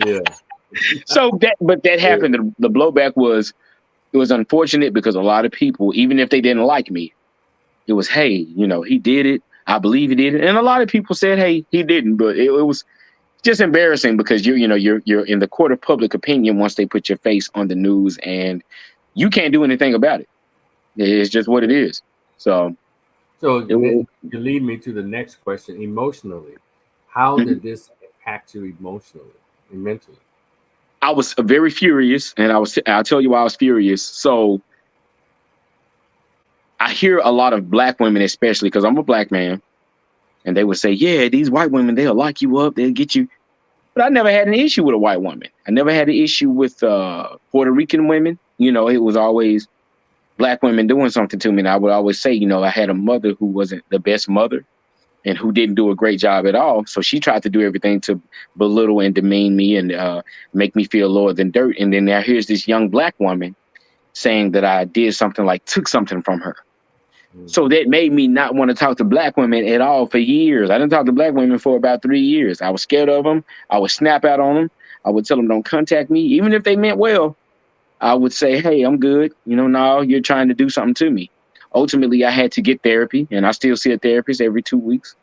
S1: Yeah.
S2: but that
S1: Yeah.
S2: happened. The blowback was, it was unfortunate because a lot of people, even if they didn't like me, it was, hey, he did it. I believe he did it. And a lot of people said, hey, he didn't. But it was just embarrassing because you're in the court of public opinion once they put your face on the news, and you can't do anything about it. It's just what it is. So
S1: So
S2: it was,
S1: you lead me to the next question. Emotionally, how did this impact you emotionally and mentally?
S2: I was very furious, and I'll tell you why I was furious. So I hear a lot of black women, especially because I'm a black man, and they would say, yeah, these white women, they'll lock you up, they'll get you. But I never had an issue with a white woman. I never had an issue with Puerto Rican women. It was always black women doing something to me. And I would always say, I had a mother who wasn't the best mother and who didn't do a great job at all. So she tried to do everything to belittle and demean me and make me feel lower than dirt. And then now here's this young black woman saying that I did something, like took something from her. So that made me not want to talk to black women at all for years. I didn't talk to black women for about 3 years. I was scared of them. I would snap out on them. I would tell them, don't contact me. Even if they meant well, I would say, hey, I'm good. No, you're trying to do something to me. Ultimately, I had to get therapy, and I still see a therapist every 2 weeks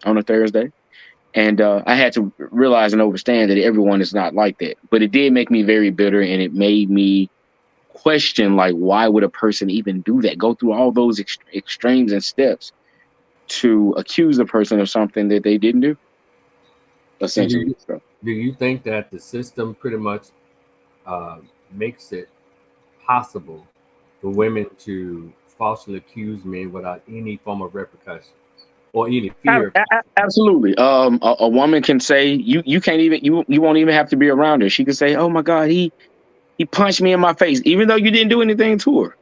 S2: on a Thursday. And I had to realize and understand that everyone is not like that. But it did make me very bitter, and it made me question, like, why would a person even do that, go through all those extremes and steps to accuse a person of something that they didn't do,
S1: So
S2: essentially. So
S1: do you think that the system pretty much uh, makes it possible for women to falsely accuse men without any form of repercussion or any fear of consequence?
S2: absolutely, a woman can say, you can't even, you won't even have to be around her. She can say, oh my God, he punched me in my face, even though you didn't do anything to her.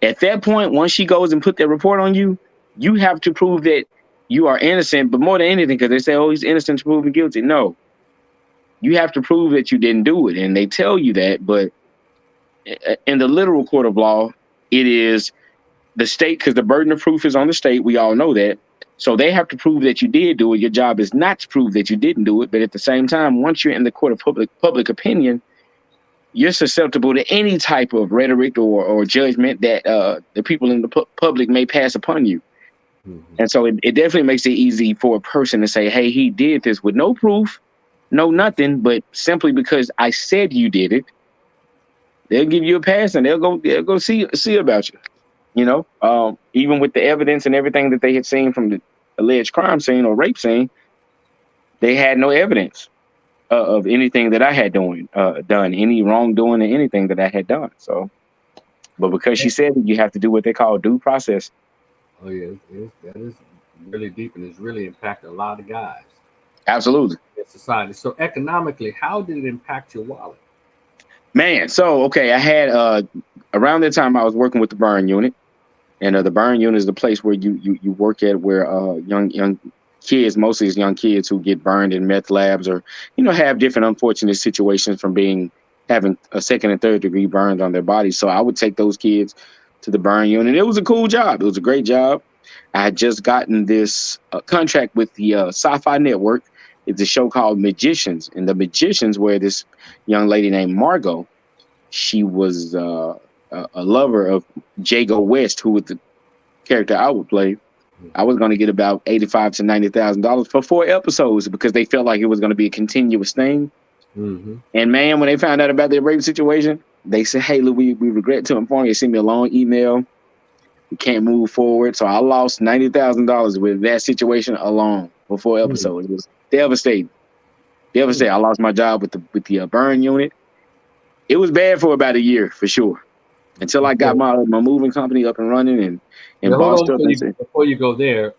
S2: At that point, once she goes and put that report on you, you have to prove that you are innocent. But more than anything, because they say, oh, he's innocent to proven guilty. No, you have to prove that you didn't do it. And they tell you that. But in the literal court of law, it is the state, because the burden of proof is on the state. We all know that. So they have to prove that you did do it. Your job is not to prove that you didn't do it. But at the same time, once you're in the court of public opinion, you're susceptible to any type of rhetoric or judgment that the people in the public may pass upon you.
S1: Mm-hmm.
S2: And so it definitely makes it easy for a person to say, hey, he did this with no proof, no nothing, but simply because I said you did it, they'll give you a pass and they'll go see about you. Even with the evidence and everything that they had seen from the alleged crime scene or rape scene, they had no evidence of anything that I had done, any wrongdoing or anything that I had done. So, but because she said that you have to do what they call due process.
S1: Oh yeah, that is really deep, and it's really impacted a lot of guys
S2: Absolutely.
S1: in society. So economically, how did it impact your wallet?
S2: Man, so okay, I had around that time I was working with the burn unit, and the burn unit is the place where you work at where young kids, mostly it's young kids who get burned in meth labs or have different unfortunate situations from having a second and third degree burns on their bodies. So I would take those kids to the burn unit. It was a cool job. It was a great job. I had just gotten this contract with the Sci-Fi Network. It's a show called Magicians, and the Magicians, where this young lady named Margot, she was a lover of Jago West, who was the character I would play. I was going to get about $85,000 to $90,000 for 4 episodes because they felt like it was going to be a continuous thing.
S1: Mm-hmm.
S2: And man, when they found out about their rape situation, they said, "Hey, look, we regret to inform you." They sent me a long email. We can't move forward. So I lost $90,000 with that situation alone for 4 episodes. It was devastating. Devastating. I lost my job with the burn unit. It was bad for about a year for sure, until I got my moving company up and running and bossed up.
S1: Before you go there,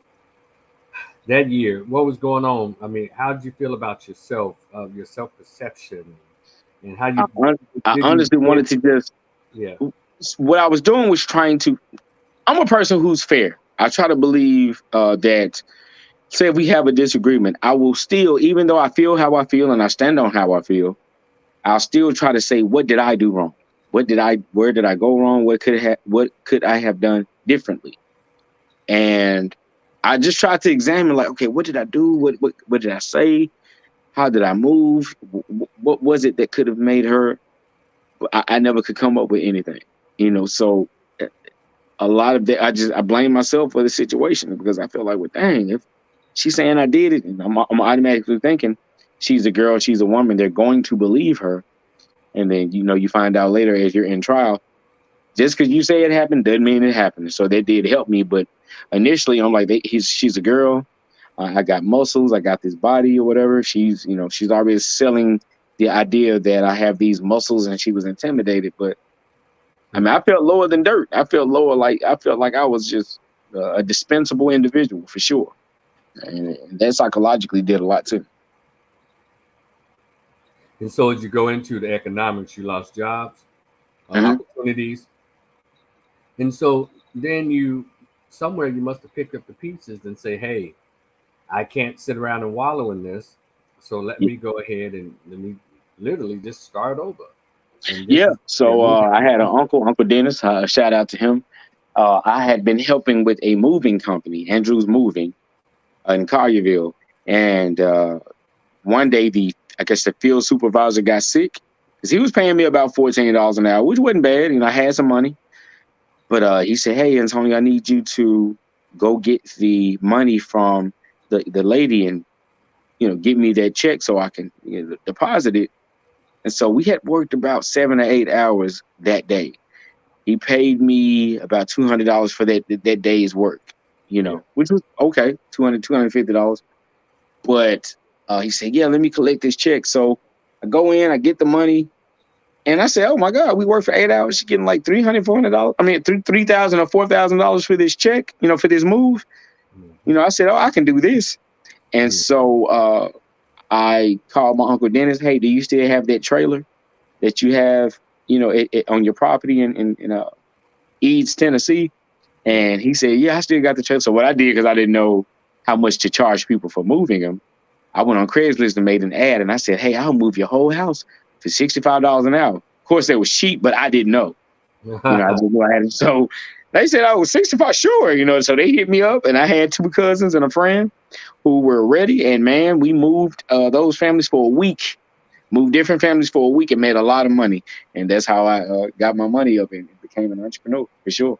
S1: that year, what was going on? I mean, how did you feel about yourself, your self perception, and how you?
S2: I honestly wanted to just.
S1: Yeah.
S2: What I was doing was trying to. I'm a person who's fair. I try to believe that. Say if we have a disagreement, I will still, even though I feel how I feel and I stand on how I feel, I'll still try to say, what did I do wrong? Where did I go wrong? What could I have done differently? And I just tried to examine, like, okay, what did I do? What did I say? How did I move? What was it that could have made her? I never could come up with anything, So a lot of that, I blame myself for the situation because I feel like, well, dang, if she's saying I did it, and I'm automatically thinking she's a girl, she's a woman, they're going to believe her. And then, you find out later as you're in trial, just because you say it happened doesn't mean it happened. So that did help me. But initially, I'm like, she's a girl. I got muscles. I got this body or whatever. She's already selling the idea that I have these muscles, and she was intimidated. But I mean, I felt lower than dirt. I felt like I was just a dispensable individual for sure. And that psychologically did a lot too.
S1: And so as you go into the economics, you lost jobs, opportunities. And so then you must have picked up the pieces and say, hey, I can't sit around and wallow in this. So let me go ahead and let me literally just start over.
S2: So I had an Uncle Dennis, shout out to him. I had been helping with a moving company, Andrews Moving, in Collierville. And one day the field supervisor got sick because he was paying me about $14 an hour, which wasn't bad. I had some money. But he said, "Hey, Antonio, I need you to go get the money from the lady and, give me that check so I can deposit it." And so we had worked about 7 or 8 hours that day. He paid me about $200 for that day's work, which was okay, $250. But he said, "Yeah, let me collect this check." So I go in, I get the money. And I said, "Oh my God, we work for 8 hours. She's getting like $300, $400. I mean, $3,000 or $4,000 for this check, for this move." I said, "Oh, I can do this." And so I called my Uncle Dennis. "Hey, do you still have that trailer that you have, on your property in Eads, Tennessee?" And he said, "Yeah, I still got the trailer." So what I did, because I didn't know how much to charge people for moving them, I went on Craigslist and made an ad. And I said, "Hey, I'll move your whole house for $65 an hour." Of course, that was cheap, but I didn't know. I just knew I had it. So they said I was 65, sure, so they hit me up, and I had two cousins and a friend who were ready. And man, we moved those families for a week, moved different families for a week, and made a lot of money. And that's how I got my money up and became an entrepreneur for sure.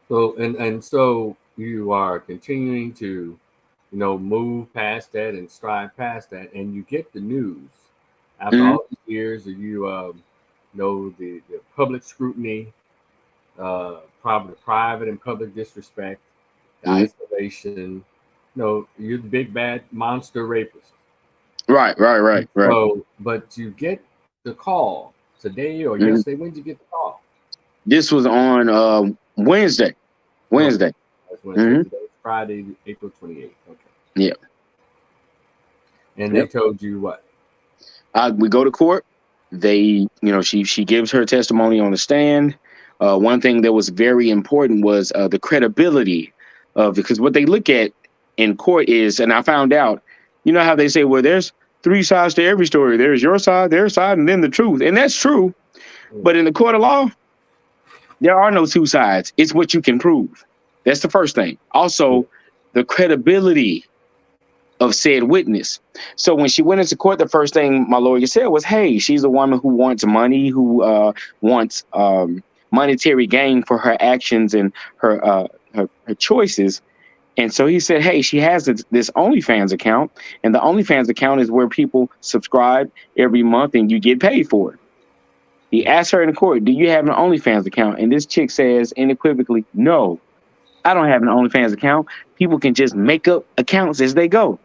S1: So so you are continuing to, move past that and strive past that, and you get the news after
S2: Hmm.
S1: all these years of you, know the public scrutiny, probably private and public disrespect, the
S2: Hmm.
S1: isolation. You're the big bad monster rapist.
S2: Right, right, right, right.
S1: So, but you get the call today or
S2: Hmm.
S1: yesterday. When did you get the call?
S2: This was on Wednesday.
S1: Okay,
S2: Wednesday.
S1: that's Wednesday.
S2: Hmm.
S1: Today's Friday, April 28th. Okay,
S2: Yeah.
S1: and they
S2: Yep.
S1: told you what?
S2: We go to court. She gives her testimony on the stand. One thing that was very important was the credibility of, because what they look at in court is, and I found out, how they say, well, there's three sides to every story. There's your side, their side, and then the truth, and that's true.
S1: Mm,
S2: But in the court of law, there are no two sides. It's what you can prove. That's the first thing.
S1: yeah.
S2: Also, the credibility of said witness. So when she went into court, the first thing my lawyer said was, "Hey, she's a woman who wants money, who wants monetary gain for her actions and her choices." And so he said, "Hey, she has this OnlyFans account, and the OnlyFans account is where people subscribe every month, and you get paid for it." He asked her in the court, "Do you have an OnlyFans account?" And this chick says unequivocally, "No, I don't have an OnlyFans account. People can just make up accounts as they go."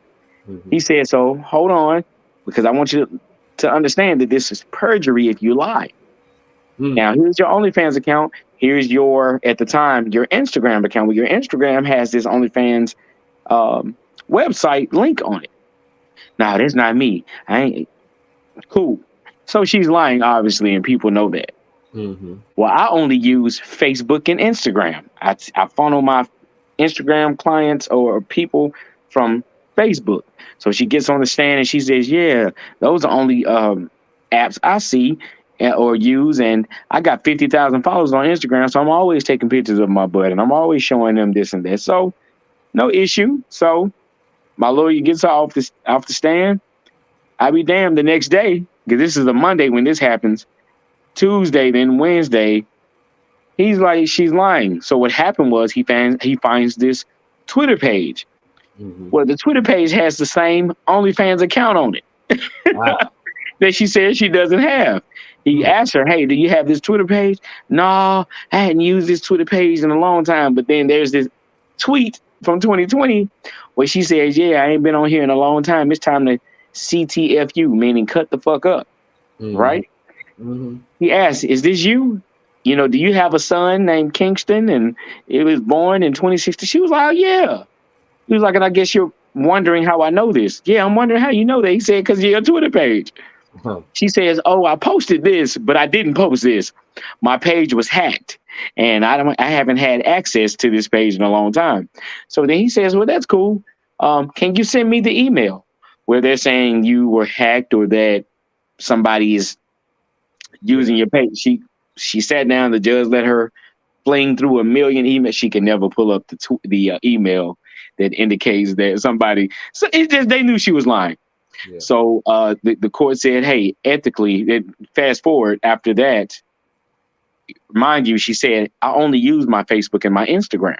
S1: Mm-hmm.
S2: He said, "So hold on, because I want you to understand that this is perjury if you lie.
S1: Mm,
S2: Now, here's your OnlyFans account. Here's at the time, your Instagram account. Well, your Instagram has this OnlyFans um, website link on it. Now, that's not me. I ain't cool." So she's lying, obviously, and people know that.
S1: mm-hmm.
S2: Well, I only use Facebook and Instagram. I funnel my Instagram clients or people from Facebook. So she gets on the stand and she says, "Yeah, those are only apps I see or use. And I got 50,000 followers on Instagram. So I'm always taking pictures of my butt and I'm always showing them this and that. So no issue." So my lawyer gets her off the stand. I be damned the next day, because this is a Monday when this happens. Tuesday, then Wednesday, he's like, "She's lying." So what happened was he finds this Twitter page.
S1: Mm-hmm.
S2: Well, the Twitter page has the same OnlyFans account on it
S1: Wow.
S2: that she says she doesn't have. He
S1: Mm,
S2: asked her, "Hey, do you have this Twitter page?" "No, I hadn't used this Twitter page in a long time." But then there's this tweet from 2020 where she says, "Yeah, I ain't been on here in a long time. It's time to CTFU, meaning cut the fuck up."
S1: mm-hmm.
S2: Right?
S1: Mm-hmm.
S2: He asked, "Is this you? Do you have a son named Kingston and it was born in 2016?" She was like, "Oh, yeah." He was like, "And I guess you're wondering how I know this." "Yeah, I'm wondering how you know that." He said, "Because of your Twitter page."
S1: Huh.
S2: She says, "Oh, I posted this, but I didn't post this. My page was hacked, and I haven't had access to this page in a long time." So then he says, "Well, that's cool. Can you send me the email where they're saying you were hacked or that somebody is
S1: Yeah.
S2: using your page?" She sat down. The judge let her fling through a million emails. She could never pull up the email that indicates that somebody. So it's just they knew she was lying.
S1: Yeah.
S2: So the court said, "Hey, ethically." Fast forward after that, mind you, she said, "I only use my Facebook and my Instagram."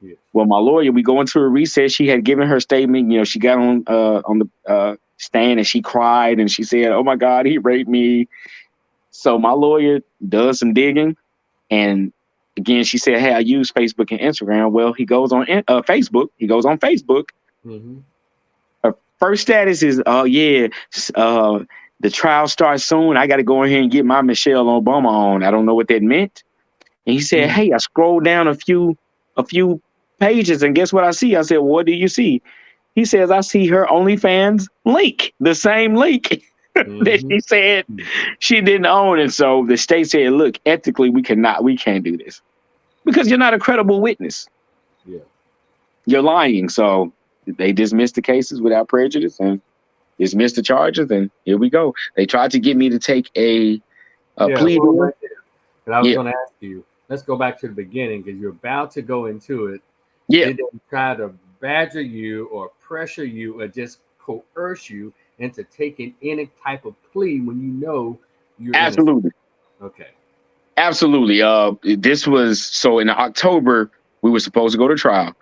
S1: Yeah.
S2: Well, my lawyer, we go into a recess. She had given her statement. She got on the stand and she cried and she said, "Oh my God, he raped me." So my lawyer does some digging. And again, she said, "Hey, I use Facebook and Instagram." Well, he goes on Facebook. He goes on Facebook.
S1: Mm-hmm.
S2: Her first status is, "Oh yeah, uh, the trial starts soon. I got to go in here and get my Michelle Obama on." I don't know what that meant. And he said,
S1: Mm,
S2: "Hey, I scrolled down a few pages, and guess what I see?" I said, "What do you see?" He says, "I see her OnlyFans link, the same link that
S1: mm-hmm.
S2: she said she didn't own." And so the state said, "Look, ethically, we can't do this because you're not a credible witness.
S1: Yeah.
S2: You're lying." So they dismissed the cases without prejudice and dismissed the charges. And here we go. They tried to get me to take a
S1: Yeah.
S2: plea
S1: Well,
S2: deal.
S1: right there. But I was
S2: Yeah,
S1: going to ask you, let's go back to the beginning because you're about to go into it.
S2: yeah,
S1: Did they try to badger you or pressure you or just coerce you into taking any type of plea when you know you're innocent?
S2: absolutely.
S1: Okay.
S2: Absolutely. This was so in October we were supposed to go to trial.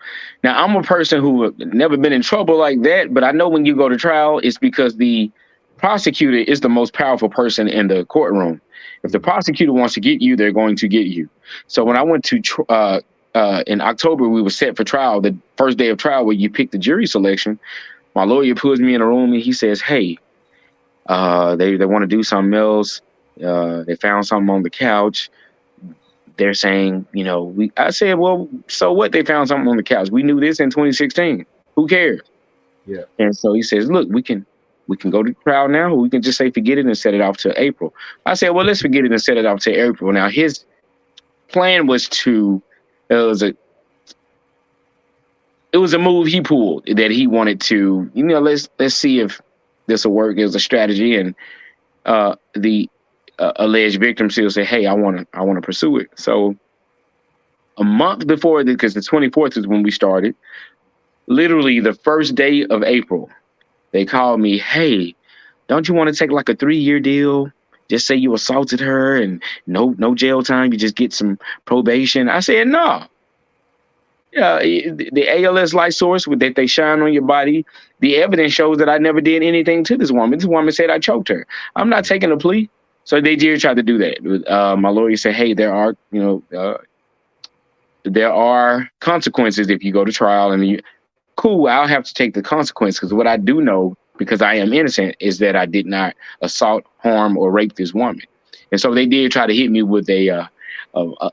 S2: Now I'm a person who have never been in trouble like that, but I know when you go to trial, it's because the prosecutor is the most powerful person in the courtroom. If the
S1: Mhm.
S2: prosecutor wants to get you, they're going to get you. So when I went to in October, we were set for trial. The first day of trial, where you pick the jury selection, my lawyer pulls me in a room and he says, "Hey, they want to do something else. They found something on the couch. They're saying, you know, we." I said, "Well, so what? They found something on the couch. We knew this in 2016. Who cares?"
S1: Yeah.
S2: And so he says, "Look, we can go to trial now, or we can just say forget it and set it off to April." I said, "Well, let's forget it and set it off to April." Now his plan was to it was a it was a move he pulled that he wanted to, let's see if this will work. It was a strategy, and the alleged victim still say, "Hey, I want to pursue it." So a month before, because the 24th is when we started, literally the first day of April, they called me, "Hey, don't you want to take like a 3-year deal? Just say you assaulted her and no jail time. You just get some probation." I said, "No." Yeah, the ALS light source that they shine on your body, the evidence shows that I never did anything to this woman. This woman said I choked her. I'm not taking a plea. So they did try to do that. My lawyer said, "Hey, there are consequences if you go to trial." And cool, I'll have to take the consequence, because what I do know, because I am innocent, is that I did not assault, harm, or rape this woman. And so they did try to hit me with an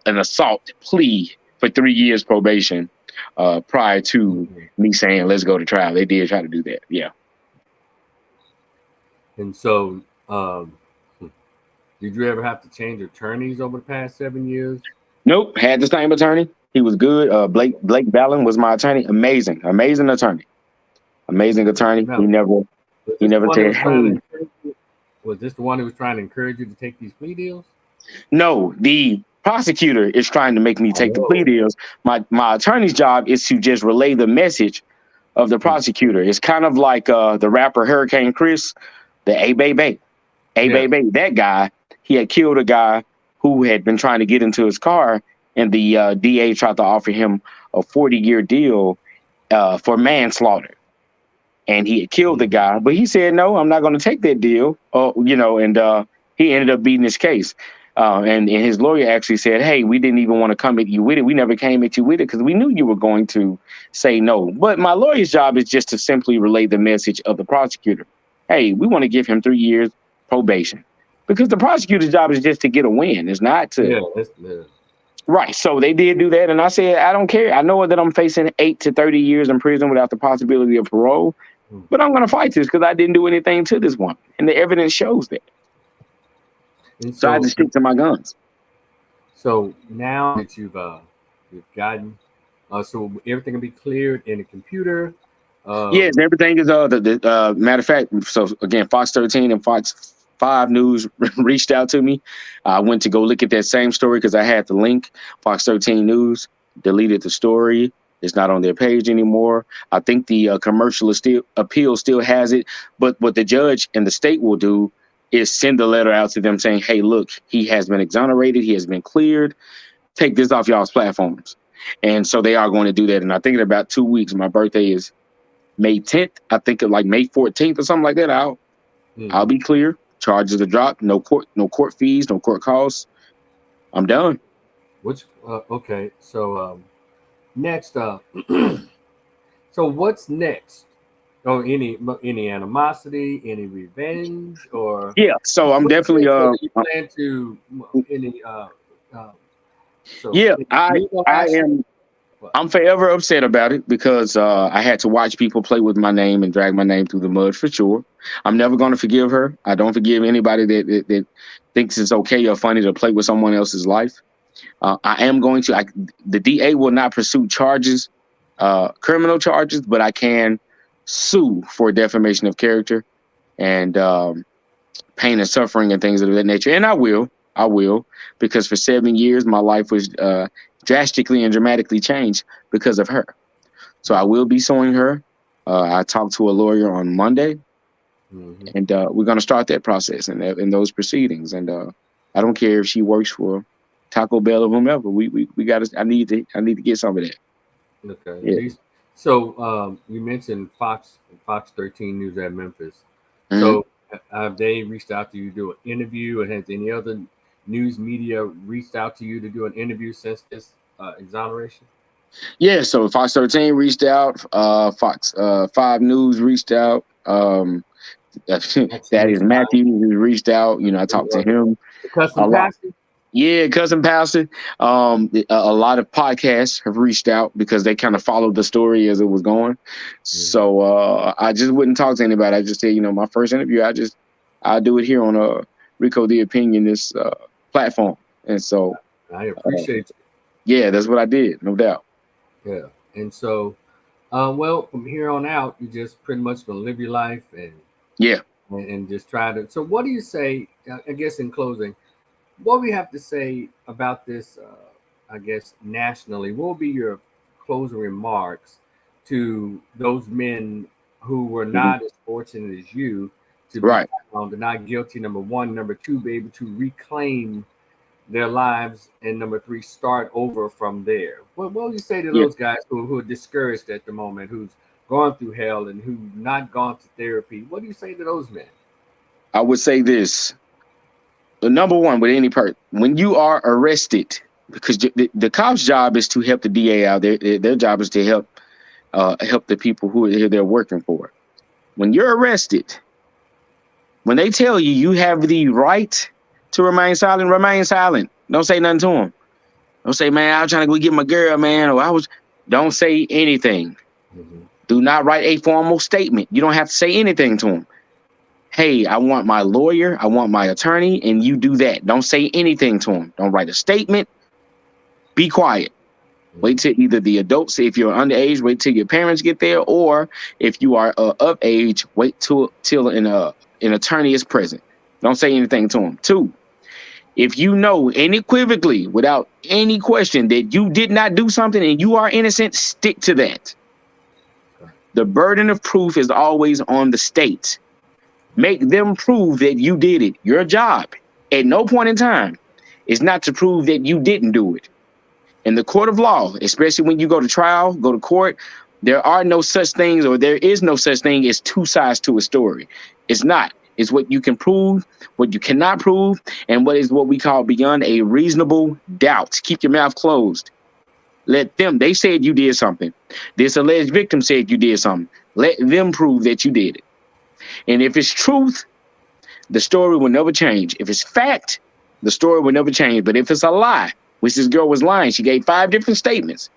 S2: assault plea for 3 years probation, prior to
S1: Mhm.
S2: me saying let's go to trial. They did try to do that. Yeah.
S1: And so, did you ever have to change attorneys over the past 7 years?
S2: Nope. Had the same attorney. He was good. Blake Ballin was my attorney. Amazing, amazing attorney. Amazing attorney.
S1: No.
S2: He never
S1: Was
S2: he
S1: this the
S2: never
S1: one that
S2: said,
S1: was trying to
S2: "Hey."
S1: encourage you? Was this the one who was trying to encourage you to take these plea deals?
S2: No, the prosecutor is trying to make me take the plea
S1: Oh.
S2: deals. My attorney's job is to just relay the message of the
S1: Mm.
S2: prosecutor. It's kind of like the rapper Hurricane Chris, the A Baby, A
S1: Yeah.
S2: Baby. That guy, he had killed a guy who had been trying to get into his car, and the DA tried to offer him a 40-year deal for manslaughter. And he had killed the
S1: Mhm.
S2: guy, but he said, "No, I'm not going to take that deal." And he ended up beating his case. And his lawyer actually said, "Hey, we didn't even want to come at you with it. We never came at you with it because we knew you were going to say no." But my lawyer's job is just to simply relay the message of the prosecutor. Hey, we want to give him 3 years probation, because the prosecutor's job is just to get a win. It's not to.
S1: Yeah. Yeah.
S2: Right. So they did do that. And I said, "I don't care. I know that I'm facing 8 to 30 years in prison without the possibility of parole,
S1: Mm.
S2: but I'm going to fight this because I didn't do anything to this woman. And the evidence shows that."
S1: And
S2: So I had to
S1: so,
S2: stick to my guns.
S1: now that you've gotten, so everything can be cleared in the computer.
S2: Yes,
S1: Um,
S2: everything is matter of fact. So again, Fox 13 and Fox 5 News reached out to me. I went to go look at that same story because I had the link. Fox 13 News deleted the story. It's not on their page anymore. I think the commercial is still appeal still has it, but what the judge and the state will do is send a letter out to them saying, "Hey, look, he has been exonerated. He has been cleared. Take this off y'all's platforms." And so they are going to do that. And I think in about 2 weeks, my birthday is May 10th. I think of like May 14th or something like that. I'll
S1: mhm.
S2: be clear. Charges are dropped. No court fees, no court costs. I'm done.
S1: Which okay. So next up. So what's next? Oh, any animosity, any revenge, or
S2: Yeah. So I'm
S1: what's
S2: definitely
S1: next? Or do you plan to any uh so
S2: yeah,
S1: any
S2: I
S1: legal
S2: I
S1: action?
S2: am
S1: What?
S2: I'm forever upset about it because I had to watch people play with my name and drag my name through the mud for sure. I'm never going to forgive her. I don't forgive anybody that thinks it's okay or funny to play with someone else's life. I am going to. The DA will not pursue charges, criminal charges, but I can sue for defamation of character and pain and suffering and things of that nature, and I will. I will, because for 7 years my life was drastically and dramatically changed because of her. So I will be suing her. I talked to a lawyer on Monday,
S1: Mm-hmm.
S2: and we're going to start that process and in those proceedings. And I don't care if she works for Taco Bell or whomever. We got to. I need to get some of that.
S1: Okay.
S2: Yeah.
S1: So you mentioned Fox 13 News at Memphis.
S2: Mhm.
S1: So have they reached out to you to do an interview, and has any other news media reached out to you to do an interview since this exoneration?
S2: Yeah. So Fox 13 reached out. Fox 5 News reached out. That
S1: Excellent.
S2: is Matthew who reached out. I talked to him
S1: The
S2: a
S1: custom
S2: lot.
S1: pastor.
S2: Yeah, cousin pastor. A lot of podcasts have reached out because they kind of followed the story as it was going.
S1: Mm-hmm.
S2: So I just wouldn't talk to anybody. I just said, my first interview, I'll do it here on Rico the Opinion, this platform. And so
S1: I
S2: uh,
S1: appreciate
S2: yeah, that's what I did, no doubt.
S1: you. Yeah. And so, well, from here on out, you just pretty much gonna live your life
S2: Yeah.
S1: and just try to. So, what do you say? I guess in closing, what we have to say about this, I guess nationally, what will be your closing remarks to those men who were
S2: Mhm.
S1: not as fortunate as you to be
S2: Right.
S1: found not guilty? Number one, number two, be able to reclaim their lives, and number three, start over from there. What would you say to
S2: Yeah.
S1: those guys who are discouraged at the moment, who's gone through hell and who not gone to therapy? What do you say to those men?
S2: I would say this. Number one, with any person, when you are arrested, because the cop's job is to help the DA out. Their job is to help the people who they're working for. When you're arrested, when they tell you you have the right to remain silent, remain silent. Don't say nothing to them. Don't say, man, I was trying to go get my girl, man, or I was. Don't say anything.
S1: Mm-hmm.
S2: Do not write a formal statement. You don't have to say anything to them. Hey, I want my lawyer, I want my attorney, and you do that. Don't say anything to them. Don't write a statement. Be quiet. Wait till either the adults, if you're underage, wait till your parents get there, or if you are of age, wait till an attorney is present. Don't say anything to them. Two, if you know unequivocally, without any question, that you did not do something and you are innocent, stick to that. The burden of proof is always on the state. Make them prove that you did it. Your job at no point in time is not to prove that you didn't do it. In the court of law, especially when you go to trial, go to court, there are no such things, or there is no such thing as two sides to a story. It's not. It's what you can prove, what you cannot prove, and what is what we call beyond a reasonable doubt. Keep your mouth closed. Let them, they said you did something. This alleged victim said you did something. Let them prove that you did it. And if it's truth, the story will never change. If it's fact, the story will never change. But if it's a lie, which this girl was lying, she gave 5 different statements.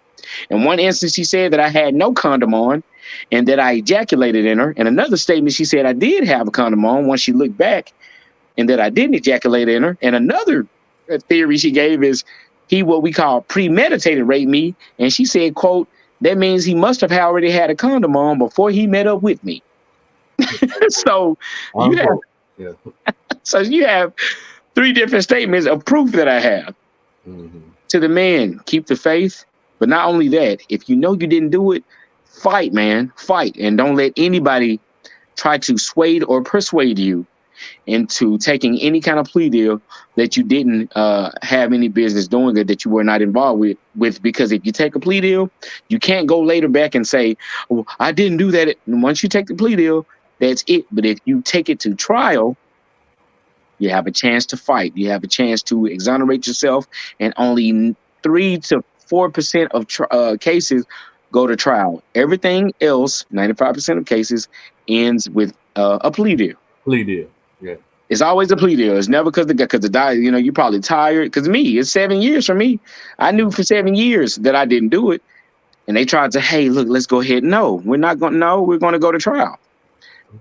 S2: In one instance, she said that I had no condom on and that I ejaculated in her. In another statement, she said I did have a condom on once she looked back and that I didn't ejaculate in her. And another theory she gave is he what we call premeditated raped me. And she said, quote, that means he must have already had a condom on before he met up with me. so you have
S1: Unquote. Yeah.
S2: so you have 3 different statements of proof that I have.
S1: Mm-hmm.
S2: To the man, keep the faith. But not only that, if you know you didn't do it, fight, man, fight. And don't let anybody try to sway or persuade you into taking any kind of plea deal that you didn't have any business doing, or that you were not involved with. Because if you take a plea deal, you can't go later back and say, oh, I didn't do that. Once you take the plea deal, that's it. But if you take it to trial, you have a chance to fight. You have a chance to exonerate yourself, and only 3 to 4% of cases go to trial. Everything else, 95% of cases, ends with a plea deal.
S1: Plea deal. Yeah.
S2: It's always a plea deal. It's never because the guy, you're probably tired. Because me, it's 7 years for me. I knew for 7 years that I didn't do it, and they tried to, hey, look, let's go ahead. No, we're not going. No, we're going to go to trial.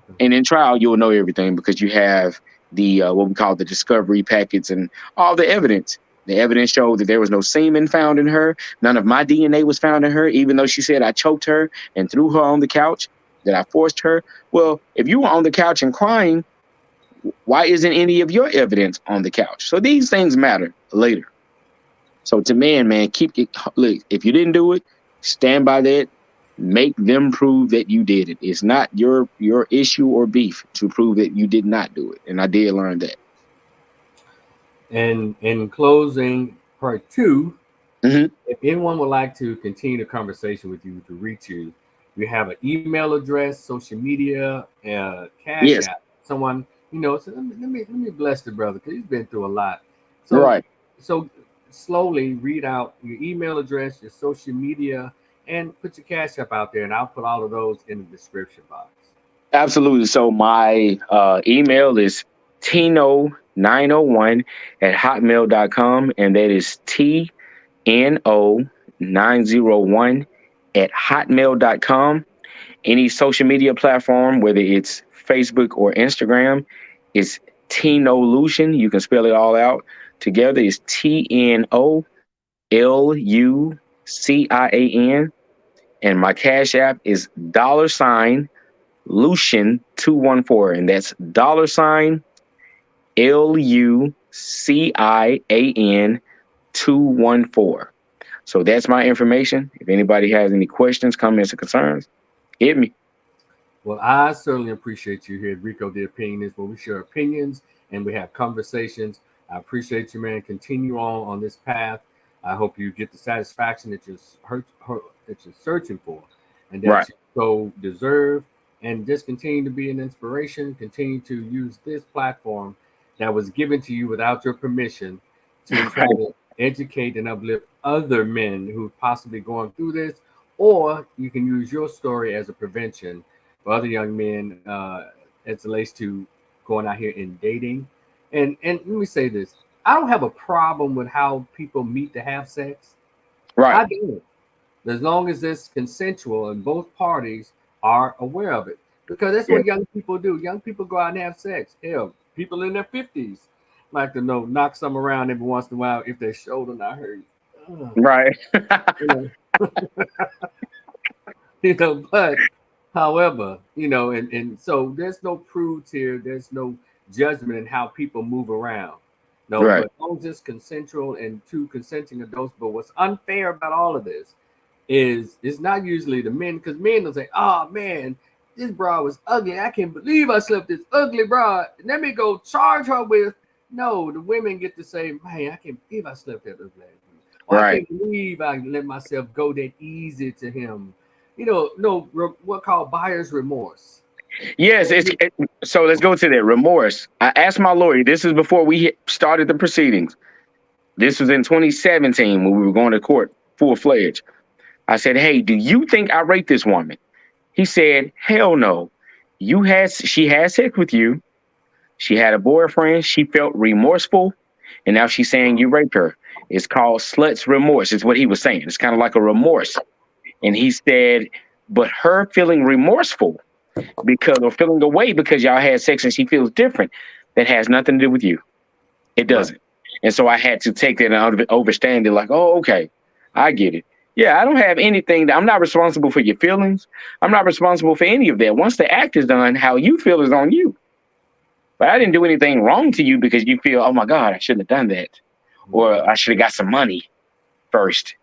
S1: Okay.
S2: And in trial, you'll know everything because you have the what we call the discovery packets and all the evidence. The evidence showed that there was no semen found in her. None of my DNA was found in her, even though she said I choked her and threw her on the couch, that I forced her. Well, if you were on the couch and crying, Why isn't any of your evidence on the couch? So these things matter later. So to man, keep it. Look, if you didn't do it, stand by that. Make them prove that you did it. It's not your issue or beef to prove that you did not do it. And I did learn that.
S1: And in closing, part two,
S2: Hmm.
S1: if anyone would like to continue the conversation with you, to reach you, you have an email address, social media, cash
S2: Yes,
S1: app. Someone, so let me bless the brother because he's been through a lot. So
S2: right.
S1: so slowly read out your email address, your social media, and put your cash app out there, and I'll put all of those in the description box.
S2: Absolutely. So my email is Tino901 at hotmail.com. And that is TNO901 at hotmail.com. Any social media platform, whether it's Facebook or Instagram, is Tinolution. You can spell it all out together. It's TNOLUCIAN. And my Cash App is $ Lucian 214, and that's $LUCIAN 214. So that's my information. If anybody has any questions, comments, or concerns, hit me.
S1: Well, I certainly appreciate you here at Rico the Opinionist, where we share opinions and we have conversations. I appreciate you, man. Continue on this path. I hope you get the satisfaction that that you're searching for, and
S2: Right.
S1: that you so deserve. And just continue to be an inspiration. Continue to use this platform that was given to you without your permission to try
S2: Right.
S1: to educate and uplift other men who possibly going through this, or you can use your story as a prevention for other young men as it relates to going out here and dating. And let me say this: I don't have a problem with how people meet to have sex.
S2: Right.
S1: I do, as long as it's consensual and both parties are aware of it, because that's
S2: Yeah.
S1: what young people do. Young people go out and have sex. Hell, people in their 50s like to know knock some around every once in a while if their shoulder not hurt. Ugh,
S2: Right.
S1: you know, but however, and so there's no prudes here, there's no judgment in how people move around. No,
S2: Right.
S1: but as long as it's consensual and two consenting adults. But what's unfair about all of this is it's not usually the men, because men will say, "Oh man, this broad was ugly. I can't believe I slept with this ugly broad. Let me go charge her with." No, the women get to say, "Man, I can't believe I slept with that ugly dude. Or I
S2: Right.
S1: can't believe I let myself go that easy to him." No, what called buyer's remorse.
S2: Yes. So let's go to that remorse. I asked my lawyer. This is before we started the proceedings. This was in 2017 when we were going to court full fledged. I said, "Hey, do you think I raped this woman?" He said, "Hell no. She had sex with you. She had a boyfriend. She felt remorseful, and now she's saying you raped her. It's called slut's remorse." Is what he was saying. It's kind of like a remorse. And he said, but her feeling remorseful because or feeling away because y'all had sex and she feels different, that has nothing to do with you. It
S1: Right.
S2: doesn't. And so I had to take that and understand it like, oh, okay, I get it. Yeah, I don't have anything I'm not responsible for your feelings. I'm not responsible for any of that. Once the act is done, how you feel is on you. But I didn't do anything wrong to you because you feel, oh my God, I shouldn't have done that. Or I should have got some money first.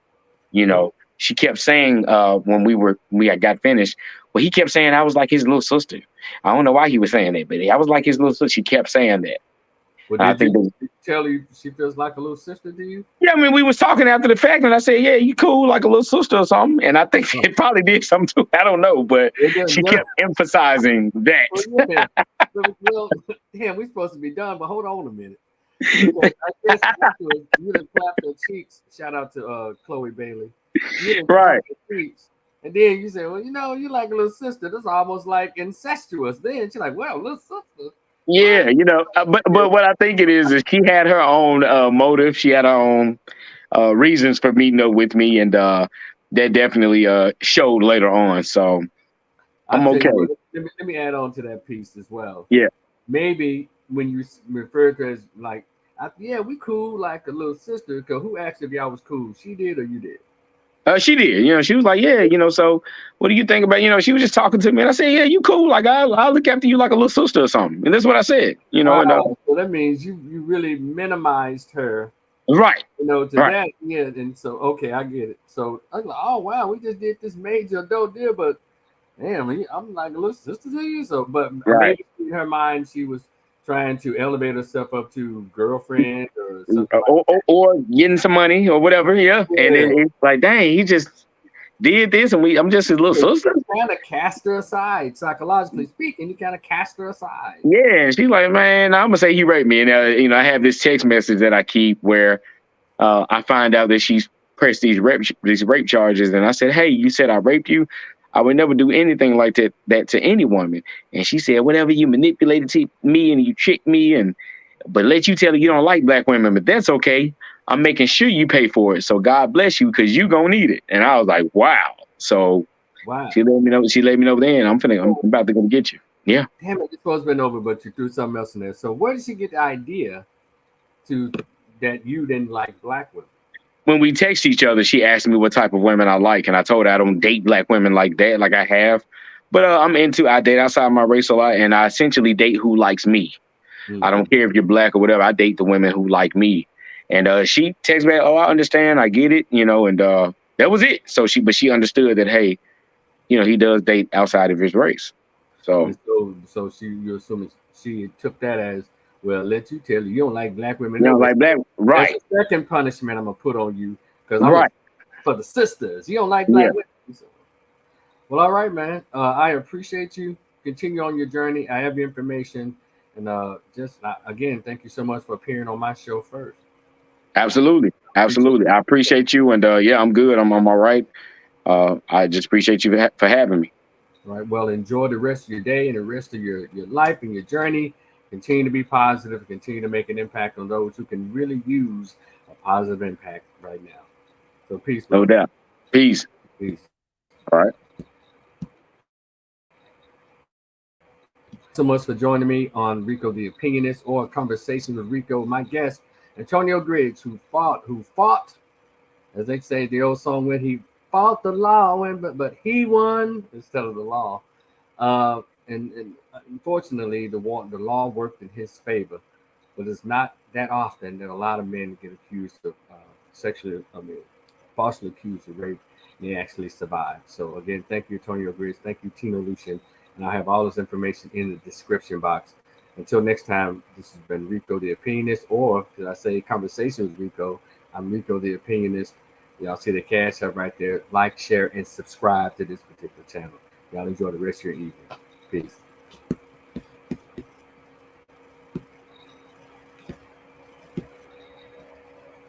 S2: She kept saying when we had got finished, well, he kept saying I was like his little sister. I don't know why he was saying that, but I was like his little sister. She kept saying that.
S1: Well,
S2: And I
S1: did
S2: think
S1: you,
S2: that,
S1: did you tell you she feels like a little sister to you?
S2: yeah, I mean, we was talking after the fact, and I said, yeah, you cool like a little sister or something. And I think
S1: Oh,
S2: it probably did something too. I don't know, but
S1: it does,
S2: she
S1: yeah.
S2: kept emphasizing
S1: Well,
S2: that.
S1: yeah. Well, damn, we're supposed to be done, but hold on a minute. Because I guess afterwards, you done clapped her cheeks. Shout out to Chloe Bailey. You done
S2: Right.
S1: clapped her cheeks. And then you say, well, you like a little sister. That's almost like incestuous. Then she's like, well, little sister. What?
S2: Yeah, but what I think it is she had her own motive. She had her own reasons for meeting up with me, and that definitely showed later on. So
S1: I
S2: I'm
S1: tell
S2: okay.
S1: you what, let me add on to that piece as well.
S2: Yeah.
S1: Maybe when you refer to as yeah, we cool like a little sister. Because who asked if y'all was cool? She did or you did?
S2: She did. She was like, yeah, so what do you think about, she was just talking to me. And I said, yeah, you cool. Like, I'll look after you like a little sister or something. And that's what I said, and
S1: So that means you really minimized her,
S2: right,
S1: to
S2: right.
S1: that. Yeah. And so, okay, I get it. So I was like, oh, wow, we just did this major adult deal, but damn, I'm like a little sister to you. So, but
S2: Right.
S1: maybe in her mind, she was trying to elevate herself up to girlfriend or something like
S2: Or getting some money or whatever. Yeah. And
S1: that.
S2: then it's like, dang, he just did this and I'm just his little
S1: Yeah.
S2: sister.
S1: Kind of cast her aside, psychologically speaking. You kind of cast her aside.
S2: Yeah. And she's like, man, I'm going to say he raped me. And, I have this text message that I keep where I find out that she's pressed these rape charges. And I said, hey, you said I raped you. I would never do anything like that to any woman. And she said, whatever, you manipulated me and you tricked me. But let you tell her you don't like black women, but that's okay. I'm making sure you pay for it. So God bless you because you going to need it. And I was like, wow. So
S1: Wow.
S2: she let me know. She let me know then. I'm about to go get you. Yeah.
S1: Damn it, this supposed to been over, but you threw something else in there. So where did she get the idea to that you didn't like black women?
S2: When we text each other, she asked me what type of women I like, and I told her I don't date black women like that, like I have. But I date outside my race a lot, and I essentially date who likes me. I don't care if you're black or whatever. I date the women who like me. And she texts back, "Oh, I understand. I get it." And that was it. But she understood that, hey, he does date outside of his race. So
S1: And so you're assuming she took that as, well, let you tell you don't like black women. No,
S2: like black,
S1: there's
S2: right,
S1: a second punishment I'm gonna put on you because
S2: right,
S1: for the sisters. You don't like
S2: yeah,
S1: black women. So, well, all right, man. I appreciate you. Continue on your journey. I have your information, and again, thank you so much for appearing on my show first.
S2: absolutely,
S1: Appreciate
S2: absolutely. I appreciate you, and yeah, I'm good. I'm all right. I just appreciate you for having me.
S1: All right. Well, enjoy the rest of your day and the rest of your life and your journey. Continue to be positive. Continue to make an impact on those who can really use a positive impact right now. So peace,
S2: No
S1: brother.
S2: doubt. Peace.
S1: Peace.
S2: All right.
S1: So much for joining me on Rico the Opinionist or Conversation with Rico. My guest, Antonio Griggs, who fought, as they say the old song when he fought the law, but he won instead of the law. And unfortunately, the law worked in his favor, but it's not that often that a lot of men get accused of falsely accused of rape, and they actually survive. So again, thank you, Antonio Grizz. Thank you, Tino Lucian, and I have all this information in the description box. Until next time, this has been Rico the Opinionist, or did I say Conversation with Rico? I'm Rico the Opinionist. Y'all see the cash up right there. Like, share, and subscribe to this particular channel. Y'all enjoy the rest of your evening. Peace.